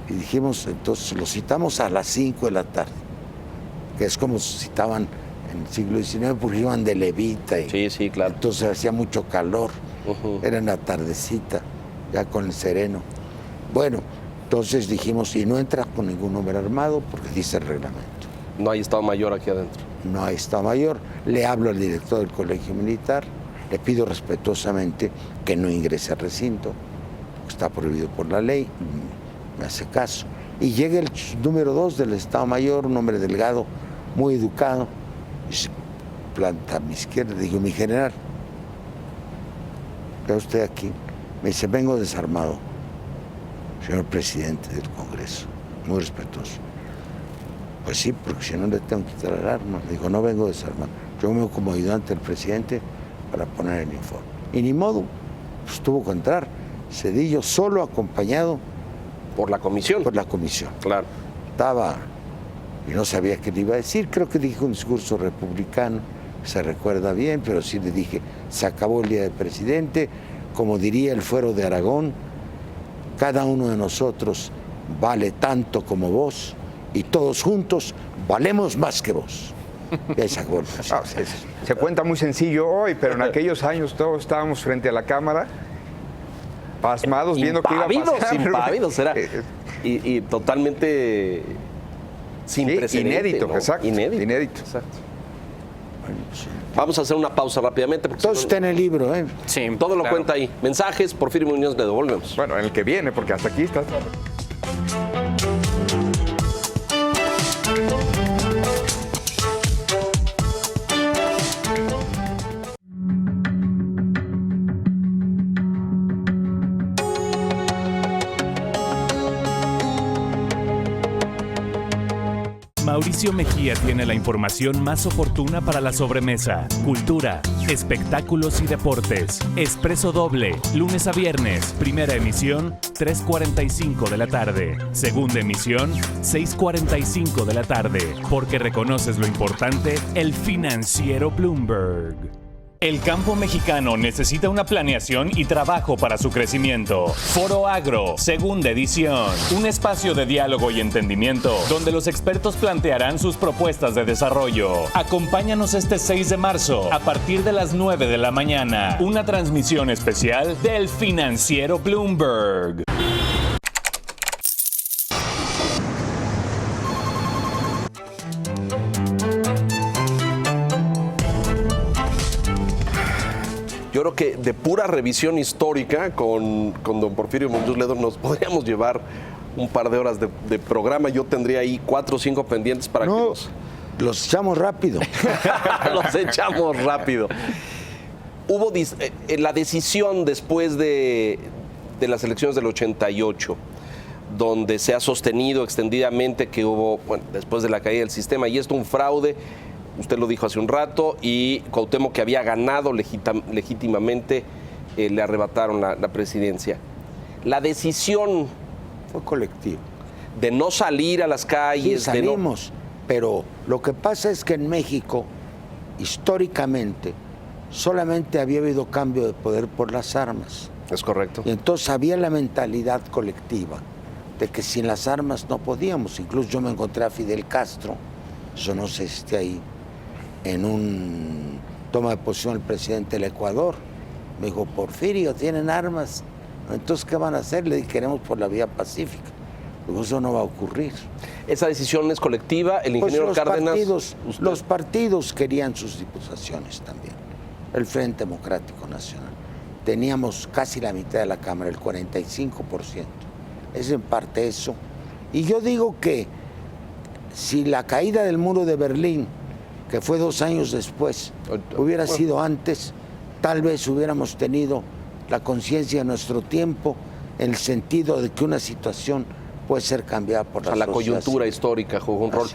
y dijimos, entonces lo citamos a las 5 de la tarde, que es como citaban en el siglo XIX, porque iban de levita. Y Sí, claro. entonces hacía mucho calor, era en la tardecita, ya con el sereno. Bueno, entonces dijimos, y no entras con ningún hombre armado, porque dice el reglamento. No hay Estado Mayor aquí adentro. No hay Estado Mayor. Le hablo al director del Colegio Militar, le pido respetuosamente que no ingrese al recinto, está prohibido por la ley, me hace caso. Y llega el número 2 del Estado Mayor, un hombre delgado, muy educado, y se planta a mi izquierda. Digo, mi general, ¿qué usted aquí? Me dice, vengo desarmado, señor presidente del Congreso, muy respetuoso. Pues sí, porque si no le tengo que quitar el arma. Le digo, no vengo desarmado, yo vengo como ayudante del presidente para poner el informe. Y ni modo, pues tuvo que entrar Zedillo solo, acompañado Por la comisión. por la comisión. Claro. Estaba, y no sabía qué le iba a decir, creo que dijo un discurso republicano, se recuerda bien, pero sí le dije, se acabó el día del presidente, como diría el Fuero de Aragón, cada uno de nosotros vale tanto como vos, y todos juntos valemos más que vos. Y ahí se acabó el presidente. Se cuenta muy sencillo hoy, pero en aquellos años todos estábamos frente a la cámara, pasmados, viendo qué iba a pasar. Impávidos, era. Y totalmente sin Sí, precedente. inédito, ¿no? exacto. Inédito. Exacto. Vamos a hacer una pausa rápidamente. Porque Todo si no, está en el libro, ¿eh? Sí, todo lo claro. cuenta ahí. Mensajes, Porfirio Muñoz Ledo. Volvemos. Bueno, en el que viene, porque hasta aquí está. Mauricio Mejía tiene la información más oportuna para la sobremesa, cultura, espectáculos y deportes. Expreso Doble, lunes a viernes, primera emisión, 3:45 de la tarde. Segunda emisión, 6:45 de la tarde. Porque reconoces lo importante, el financiero Bloomberg. El campo mexicano necesita una planeación y trabajo para su crecimiento. Foro Agro, segunda edición. Un espacio de diálogo y entendimiento donde los expertos plantearán sus propuestas de desarrollo. Acompáñanos este 6 de marzo a partir de las 9 de la mañana. Una transmisión especial del financiero Bloomberg. Yo creo que de pura revisión histórica con don Porfirio Muñoz Ledo nos podríamos llevar un par de horas de programa. Yo tendría ahí 4 o 5 pendientes para No, que los echamos rápido. los echamos rápido. Hubo la decisión después de las elecciones del 88, donde se ha sostenido extendidamente que hubo, bueno, después de la caída del sistema, y esto un fraude. Usted lo dijo hace un rato, y Cuauhtémoc, que había ganado legítimamente, le arrebataron la presidencia. La decisión Fue colectivo. de no salir a las Sí, calles, de no... salimos, pero lo que pasa es que en México, históricamente, solamente había habido cambio de poder por las armas. Es correcto. Y entonces había la mentalidad colectiva de que sin las armas no podíamos. Incluso yo me encontré a Fidel Castro, eso no sé si esté ahí, en un toma de posición el presidente del Ecuador. Me dijo, Porfirio, ¿tienen armas? Entonces, ¿qué van a hacer? Le dije, queremos por la vía pacífica. Digo, eso no va a ocurrir. Esa decisión es colectiva. El ingeniero Pues Cárdenas... los partidos querían sus diputaciones también. El Frente Democrático Nacional. Teníamos casi la mitad de la Cámara, el 45%. Es en parte eso. Y yo digo que si la caída del muro de Berlín, que fue 2 años después, hubiera sido antes, tal vez hubiéramos tenido la conciencia de nuestro tiempo, en el sentido de que una situación puede ser cambiada por La sociedad coyuntura civil. histórica jugó un rol.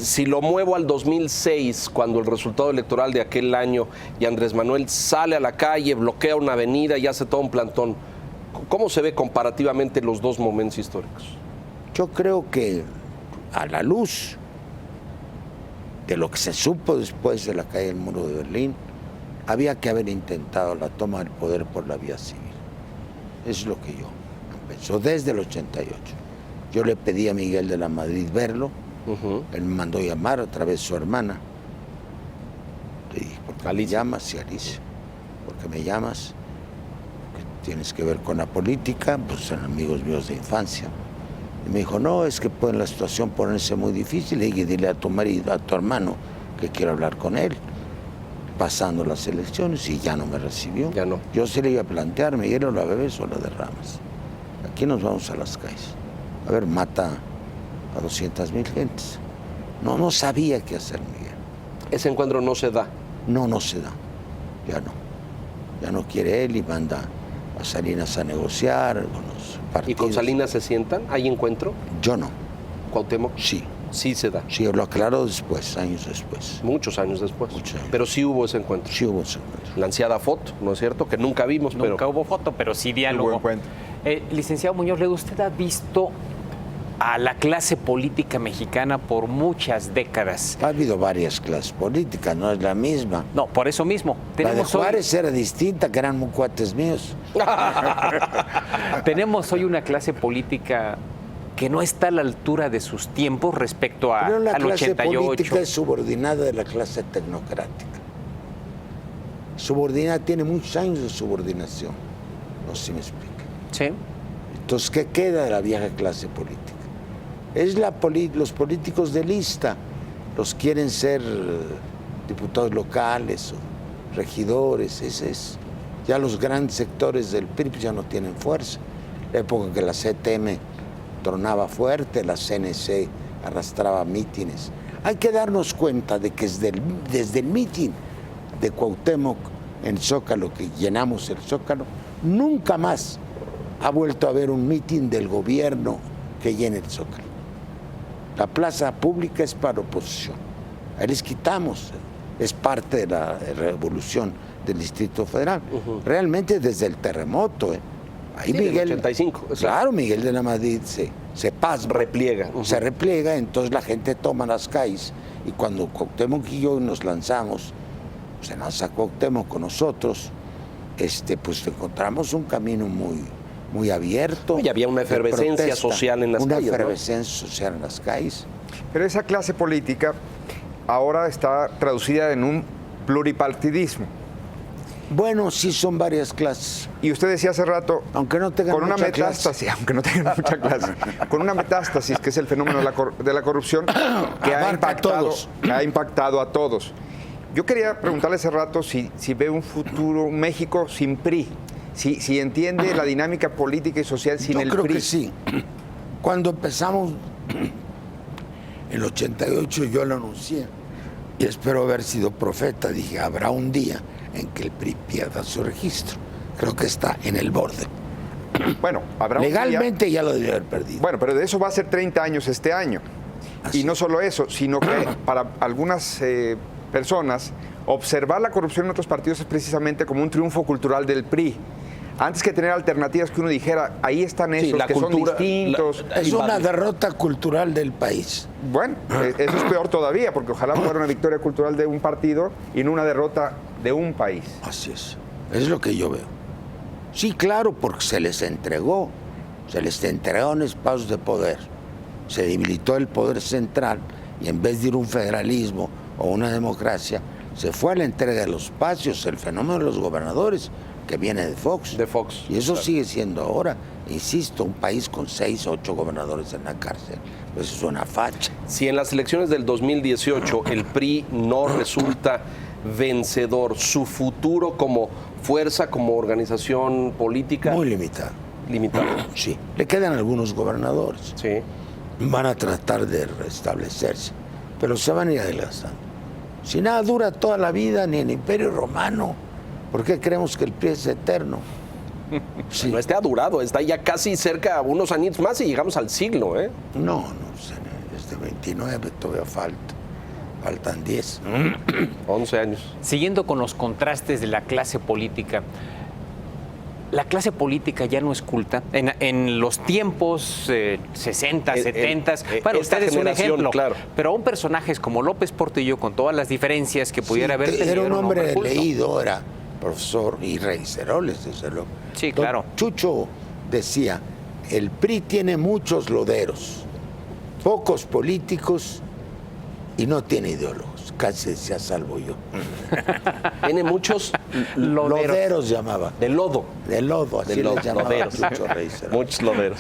Si lo muevo al 2006, cuando el resultado electoral de aquel año y Andrés Manuel sale a la calle, bloquea una avenida y hace todo un plantón, ¿cómo se ve comparativamente los dos momentos históricos? Yo creo que a la luz de lo que se supo después de la caída del muro de Berlín, había que haber intentado la toma del poder por la vía civil. Es lo que yo empezó desde el 88. Yo le pedí a Miguel de la Madrid verlo. Él me mandó llamar a través de su hermana. Le dije, ¿por qué me llamas? Sí, Alicia. ¿Por qué me llamas? ¿Qué tienes que ver con la política? Pues son amigos míos de infancia. Y me dijo, no, es que puede la situación ponerse muy difícil. Le dije, dile a tu marido, a tu hermano, que quiero hablar con él. Pasando las elecciones, y ya no me recibió. Ya no. Yo se le iba a plantear, Miguel, o la bebes o la derramas. Aquí nos vamos a las calles. A ver, mata a 200,000 gentes. No sabía qué hacer, Miguel. Ese encuentro no se da. No se da. Ya no. Ya no quiere él y manda a Salinas a negociar con los partidos. ¿Y con Salinas se sientan? ¿Hay encuentro? Yo no. ¿Cuauhtémoc? Sí. Sí se da. Sí, lo aclaró después, años después. Muchos años después. Muchos años. Pero sí hubo ese encuentro. Sí hubo ese encuentro. La ansiada foto, ¿no es cierto? Que nunca vimos, pero... Nunca hubo foto, pero sí diálogo. Hubo encuentro. Licenciado Muñoz Ledo, ¿usted ha visto a la clase política mexicana por muchas décadas? Ha habido varias clases políticas, no es la misma. No, por eso mismo. La de Juárez era distinta, que eran muy cuates míos. Tenemos hoy una clase política que no está a la altura de sus tiempos respecto Pero la al clase 88. política es subordinada de la clase tecnocrática. Subordinada, tiene muchos años de subordinación. No sé si me explica. Sí. Entonces, ¿qué queda de la vieja clase política? Es los políticos de lista. Los quieren ser diputados locales o regidores. Ese es. Ya los grandes sectores del PRI ya no tienen fuerza. La época que la CTM tronaba fuerte, la CNC arrastraba mítines. Hay que darnos cuenta de que desde el mítin de Cuauhtémoc en Zócalo, que llenamos el Zócalo, nunca más ha vuelto a haber un mítin del gobierno que llene el Zócalo. La plaza pública es para oposición. Ahí les quitamos, es parte de la revolución del Distrito Federal. Realmente desde el terremoto, Ahí sí, Miguel, 85. claro, Miguel de la Madrid se pasma. Repliega. Se repliega, entonces la gente toma las calles. Y cuando Cuauhtémoc y yo nos lanzamos, se lanza Cuauhtémoc con nosotros, pues encontramos un camino muy abierto. Y había una efervescencia social en las calles. Una efervescencia social en las calles. Pero esa clase política ahora está traducida en un pluripartidismo. Bueno, sí son varias clases. Y usted decía hace rato, aunque no tengan con una mucha metástasis, aunque no tengan mucha clase, con una metástasis que es el fenómeno de la corrupción que ha impactado a todos. Yo quería preguntarle hace rato si ve un futuro, un México sin PRI, si entiende la dinámica política y social sin el PRI. Yo creo que sí. Cuando empezamos el 88 yo lo anuncié y espero haber sido profeta. Dije, habrá un día en que el PRI pierda su registro. Creo que está en el borde. Bueno, habrá un legalmente día, ya lo debió haber perdido. Bueno, pero de eso va a ser 30 años este año. Así. Y no solo eso, sino que para algunas personas observar la corrupción en otros partidos es precisamente como un triunfo cultural del PRI. Antes que tener alternativas que uno dijera, ahí están esos la que cultura, son distintos. Es una derrota cultural del país. Bueno, eso es peor todavía, porque ojalá fuera una victoria cultural de un partido y no una derrota de un país. Así es lo que yo veo. Sí, claro, porque se les entregaron espacios de poder. Se debilitó el poder central y en vez de ir a un federalismo o una democracia, se fue a la entrega de los espacios, el fenómeno de los gobernadores, que viene de Fox. De Fox. Y eso sigue siendo ahora, insisto, un país con 6 o 8 gobernadores en la cárcel. Pues es una facha. Si en las elecciones del 2018 el PRI no resulta vencedor, su futuro como fuerza, como organización política... Muy limitado. Limitado. Sí, le quedan algunos gobernadores. Sí. Van a tratar de restablecerse, pero se van a ir adelgazando. Si nada dura toda la vida, ni el Imperio Romano, ¿por qué creemos que el PRI es eterno? Sí. No ha durado, está ya casi cerca, unos años más y llegamos al siglo, ¿eh? No, desde 29 todavía faltan 10. 11 años. Siguiendo con los contrastes de la clase política, la clase política ya no es culta. En los tiempos 60, 70, bueno, usted es un ejemplo, claro. Pero aún personajes como López Portillo, con todas las diferencias que pudiera haber tenido, era un hombre leído, profesor, y Reiseroles, desde luego. Sí, claro. Chucho decía, el PRI tiene muchos loderos, pocos políticos y no tiene ideólogos. Casi decía, salvo yo. Tiene muchos Loderos llamaba. de lodo. De lodo, así De lodo, les llamaba loderos. Chucho Reiseroles. Muchos loderos.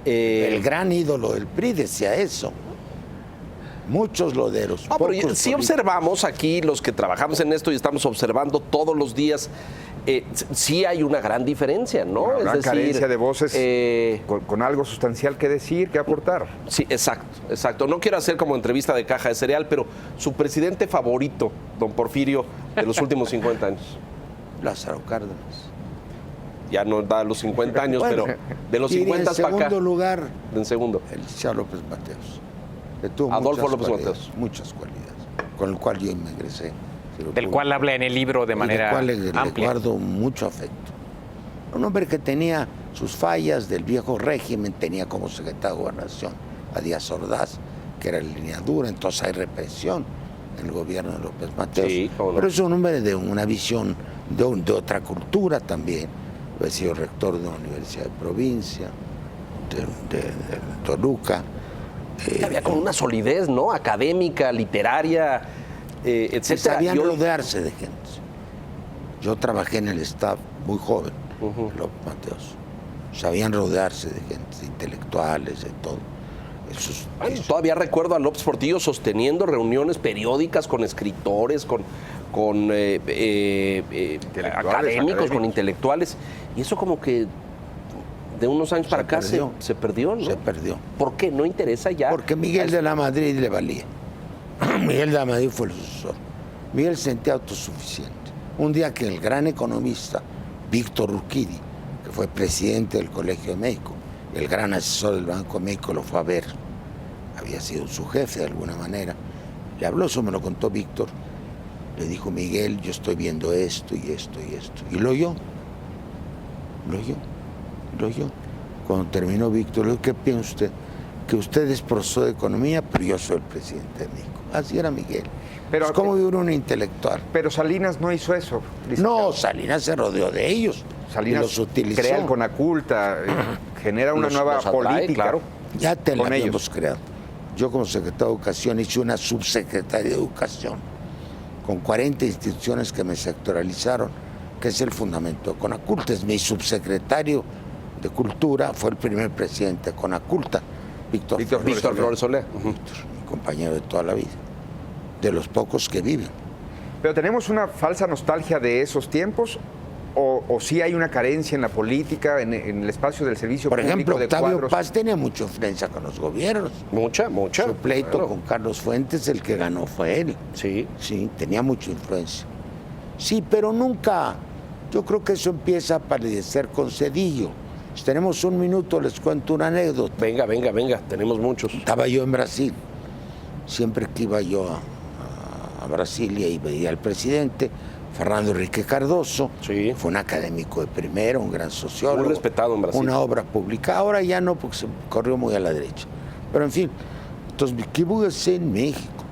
El gran ídolo del PRI decía eso. Muchos loderos. No, pero pocos sí políticos. observamos aquí, los que trabajamos en esto y estamos observando todos los días, sí hay una gran diferencia, ¿no? Una gran es decir, carencia de voces con algo sustancial que decir, que aportar. Sí, exacto. No quiero hacer como entrevista de caja de cereal, pero su presidente favorito, don Porfirio, de los últimos 50 años. Lázaro Cárdenas. Ya no da los 50 años, Bueno, pero de los y 50 en para acá. segundo lugar, En segundo. el licenciado López Mateos. Que tuvo Adolfo muchas López cualidades, Mateos. muchas cualidades, con el cual yo me egresé. Del cual habla en el libro de manera del cual le amplia. guardo mucho afecto. Un hombre que tenía sus fallas del viejo régimen, tenía como secretario de Gobernación a Díaz Ordaz, que era línea dura, entonces hay represión en el gobierno de López Mateos. Sí, cómo no. Pero es un hombre de una visión de otra cultura también. He sido rector de una universidad de provincia, de Toluca. Había como una solidez, ¿no? Académica, literaria, Se etcétera. sabían Y hoy- rodearse de gente. Yo trabajé en el staff muy joven, López Mateos. Sabían rodearse de gente, de intelectuales, de todo. Bueno, todavía recuerdo a López Portillo sosteniendo reuniones periódicas con escritores, con académicos, con intelectuales. Y eso como que de unos años para acá se perdió, ¿no? Se perdió. ¿Por qué? ¿No interesa ya? Porque Miguel de la Madrid le valía. Miguel de la Madrid fue el sucesor. Miguel se sentía autosuficiente. Un día que el gran economista Víctor Urquidi, que fue presidente del Colegio de México, el gran asesor del Banco de México, lo fue a ver. Había sido su jefe de alguna manera. Le habló, eso me lo contó Víctor. Le dijo, Miguel, yo estoy viendo esto y esto y esto. Y lo oyó. Lo oyó. Cuando terminó Víctor, le dijo, ¿qué piensa usted? Que usted es profesor de economía, pero yo soy el presidente de México. Así era Miguel. Pero, ¿Cómo vive un intelectual? Pero Salinas no hizo eso. No, Salinas se rodeó de ellos. Salinas y los utilizó. crea el Conaculta, genera una nueva atrae, política. claro. Ya te la con habíamos ellos. creado. Yo como secretario de Educación hice una subsecretaría de Educación con 40 instituciones que me sectoralizaron, que es el fundamento de Conaculta. Es mi subsecretario de Cultura, fue el primer presidente de Conaculta, Víctor Flores Solé. mi compañero de toda la vida, de los pocos que viven. Pero tenemos una falsa nostalgia de esos tiempos, o sí hay una carencia en la política, en el espacio del servicio Por público ejemplo, de Octavio cuadros. Paz tenía mucha influencia con los gobiernos. Mucha. Su pleito Claro. con Carlos Fuentes, el que ganó fue él. Sí. Sí, tenía mucha influencia. Sí, pero nunca. Yo creo que eso empieza a palidecer con Cedillo. Si tenemos un minuto, les cuento una anécdota. Venga, tenemos muchos. Estaba yo en Brasil. Siempre que iba yo a Brasilia y veía al presidente, Fernando Henrique Cardoso, Sí. fue un académico de primera, un gran sociólogo. Muy respetado en Brasil. Una obra publicada. Ahora ya no, porque se corrió muy a la derecha. Pero en fin, entonces, ¿qué voy a hacer en México?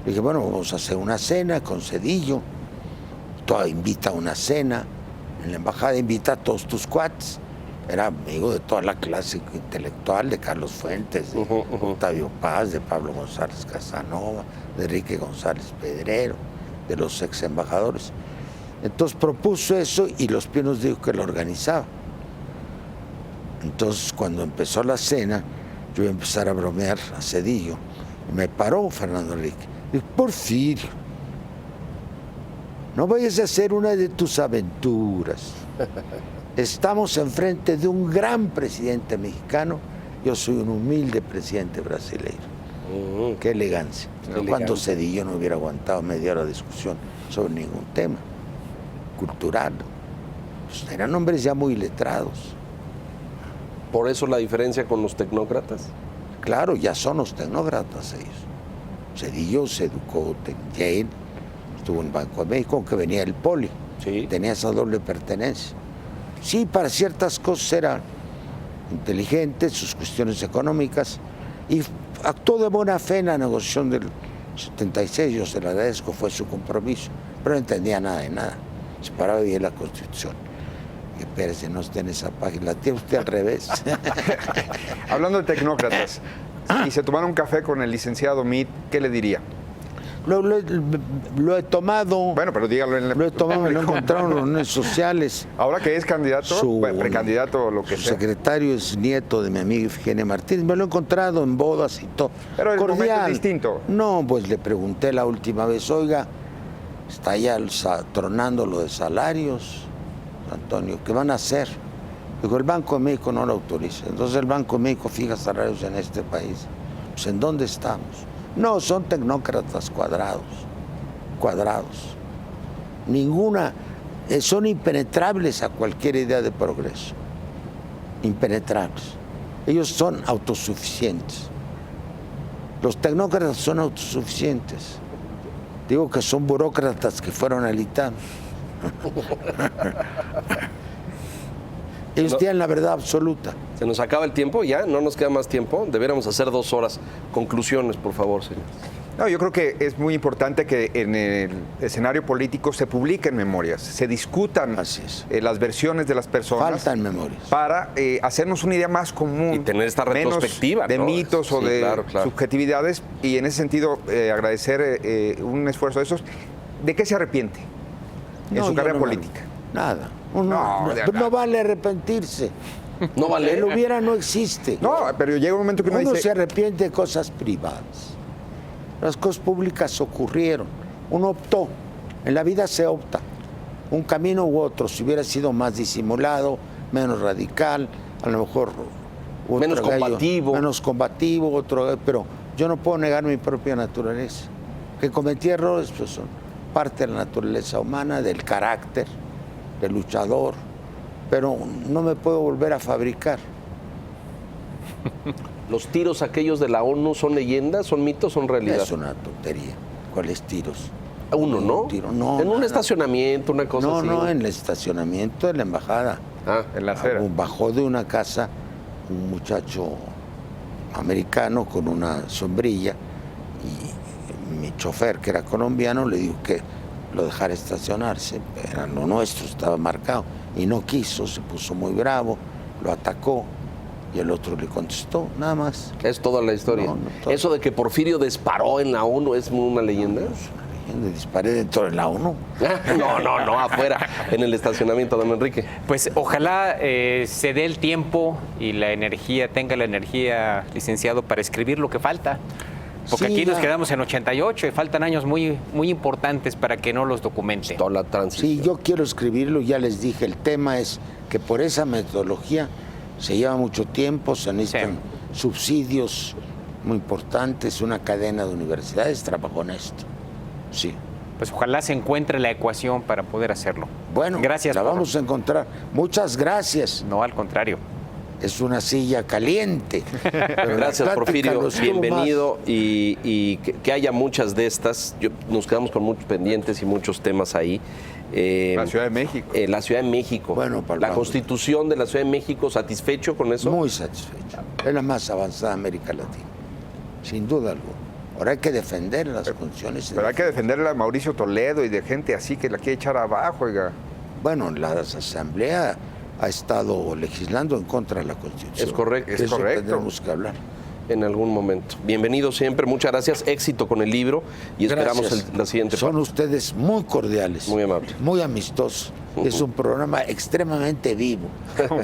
Le dije, bueno, vamos a hacer una cena con Cedillo. Toda invita a una cena. En la embajada invita a todos tus cuates. Era amigo de toda la clase intelectual, de Carlos Fuentes, de Octavio Paz, de Pablo González Casanova, de Enrique González Pedrero, de los ex embajadores. Entonces propuso eso y Los Pinos dijo que lo organizaba. Entonces cuando empezó la cena, yo iba a empezar a bromear a Cedillo. Me paró Fernando Enrique. Dijo, Porfirio, no vayas a hacer una de tus aventuras. Estamos enfrente de un gran presidente mexicano, yo soy un humilde presidente brasileño. Qué elegancia. Cuando Cedillo no hubiera aguantado media hora de discusión sobre ningún tema cultural. Pues eran hombres ya muy letrados. Por eso la diferencia con los tecnócratas. Claro, ya son los tecnócratas ellos. Cedillo se educó en Yale, estuvo en el Banco de México, aunque venía del Poli. Sí. Tenía esa doble pertenencia. Sí, para ciertas cosas era inteligente, sus cuestiones económicas, y actuó de buena fe en la negociación del 76, yo se lo agradezco, fue su compromiso, pero no entendía nada de nada. Se paraba bien la Constitución. Y espérese, no esté en esa página, la tiene usted al revés. Hablando de tecnócratas, y se tomaron un café con el licenciado Meade, ¿qué le diría? Lo he tomado. Bueno, pero dígalo en el... Lo he tomado, me lo he encontrado en las redes sociales. Ahora que es candidato, precandidato o lo que Su sea. secretario es nieto de mi amiga Ifigenia Martínez. Me lo he encontrado en bodas y todo. Pero el momento es distinto. No, pues le pregunté la última vez, oiga, está ya tronando lo de salarios, Antonio, ¿qué van a hacer? Digo, el Banco de México no lo autoriza. Entonces el Banco de México fija salarios en este país. Pues ¿en dónde estamos? No, son tecnócratas cuadrados. Ninguna, son impenetrables a cualquier idea de progreso. Impenetrables. Ellos son autosuficientes. Los tecnócratas son autosuficientes. Digo que son burócratas que fueron al ITAM. Ellos tienen la verdad absoluta. Se nos acaba el tiempo ya, no nos queda más tiempo. Deberíamos hacer 2 horas. Conclusiones, por favor, señor. No, yo creo que es muy importante que en el escenario político se publiquen memorias, se discutan las versiones de las personas. Faltan memorias. Para hacernos una idea más común. Y tener esta retrospectiva, de ¿no? mitos o Sí, de claro. subjetividades. Y en ese sentido, agradecer un esfuerzo de esos. ¿De qué se arrepiente en su carrera política? Nada. No vale arrepentirse. No vale. El hubiera no existe. No, pero llega un momento que uno Uno dice... se arrepiente de cosas privadas. Las cosas públicas ocurrieron. Uno optó. En la vida se opta. Un camino u otro. Si hubiera sido más disimulado, menos radical, a lo mejor... Menos combativo. Menos combativo, pero yo no puedo negar mi propia naturaleza. Que cometí errores, pues son parte de la naturaleza humana, del carácter, del luchador, pero no me puedo volver a fabricar. ¿Los tiros aquellos de la ONU son leyendas, son mitos, son realidad? Es una tontería. ¿Cuáles tiros? Uno, ¿no? Un tiro, no. En un estacionamiento, una cosa así. No, en el estacionamiento de la embajada. En la acera. Bajó de una casa un muchacho americano con una sombrilla y mi chofer, que era colombiano, le dijo que lo dejara estacionarse. Era lo nuestro, estaba marcado. Y no quiso, se puso muy bravo, lo atacó. Y el otro le contestó, nada más. Es toda la historia. todo. Eso de que Porfirio disparó en la ONU es una leyenda. Es una leyenda, disparé dentro de la ONU. No, afuera, en el estacionamiento, don Enrique. Pues ojalá se dé el tiempo y la energía, tenga la energía, licenciado, para escribir lo que falta. Porque Sí, aquí nos ya. quedamos en 88 y faltan años muy, muy importantes para que no los documente. Toda la transición. Sí, yo quiero escribirlo, ya les dije, el tema es que por esa metodología se lleva mucho tiempo, se necesitan subsidios muy importantes, una cadena de universidades trabajó en esto. Sí. Pues ojalá se encuentre la ecuación para poder hacerlo. Bueno, gracias. la vamos a encontrar. Muchas gracias. No, al contrario. Es una silla caliente. Pero Gracias, la plática Porfirio. lo estuvo Bienvenido y que haya muchas de estas. Nos quedamos con muchos pendientes y muchos temas ahí. La Ciudad de México. La Ciudad de México. Bueno, la Constitución de la Ciudad de México, ¿satisfecho con eso? Muy satisfecho. Es la más avanzada de América Latina, sin duda alguna. Ahora hay que defender las condiciones. Pero hay que defenderla a Mauricio Toledo y de gente así que la quiere echar abajo, oiga. Bueno, la Asamblea ha estado legislando en contra de la Constitución. Es correcto. De eso correcto. tendremos que hablar. En algún momento. Bienvenido siempre, muchas gracias. Éxito con el libro y esperamos Gracias. la siguiente Son parte. ustedes muy cordiales. Muy amables. Muy amistosos. Es un programa extremadamente vivo.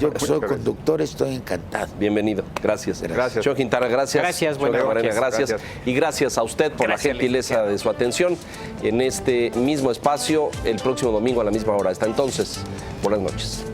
Yo que soy conductor estoy encantado. Bienvenido, gracias. Gracias. Señor Quintana, gracias. Gracias, Señor buenas Camarena, noches. gracias. Gracias. Y gracias a usted por Gracias, la gentileza licenciado. de su atención en este mismo espacio el próximo domingo a la misma hora. Hasta entonces, buenas noches.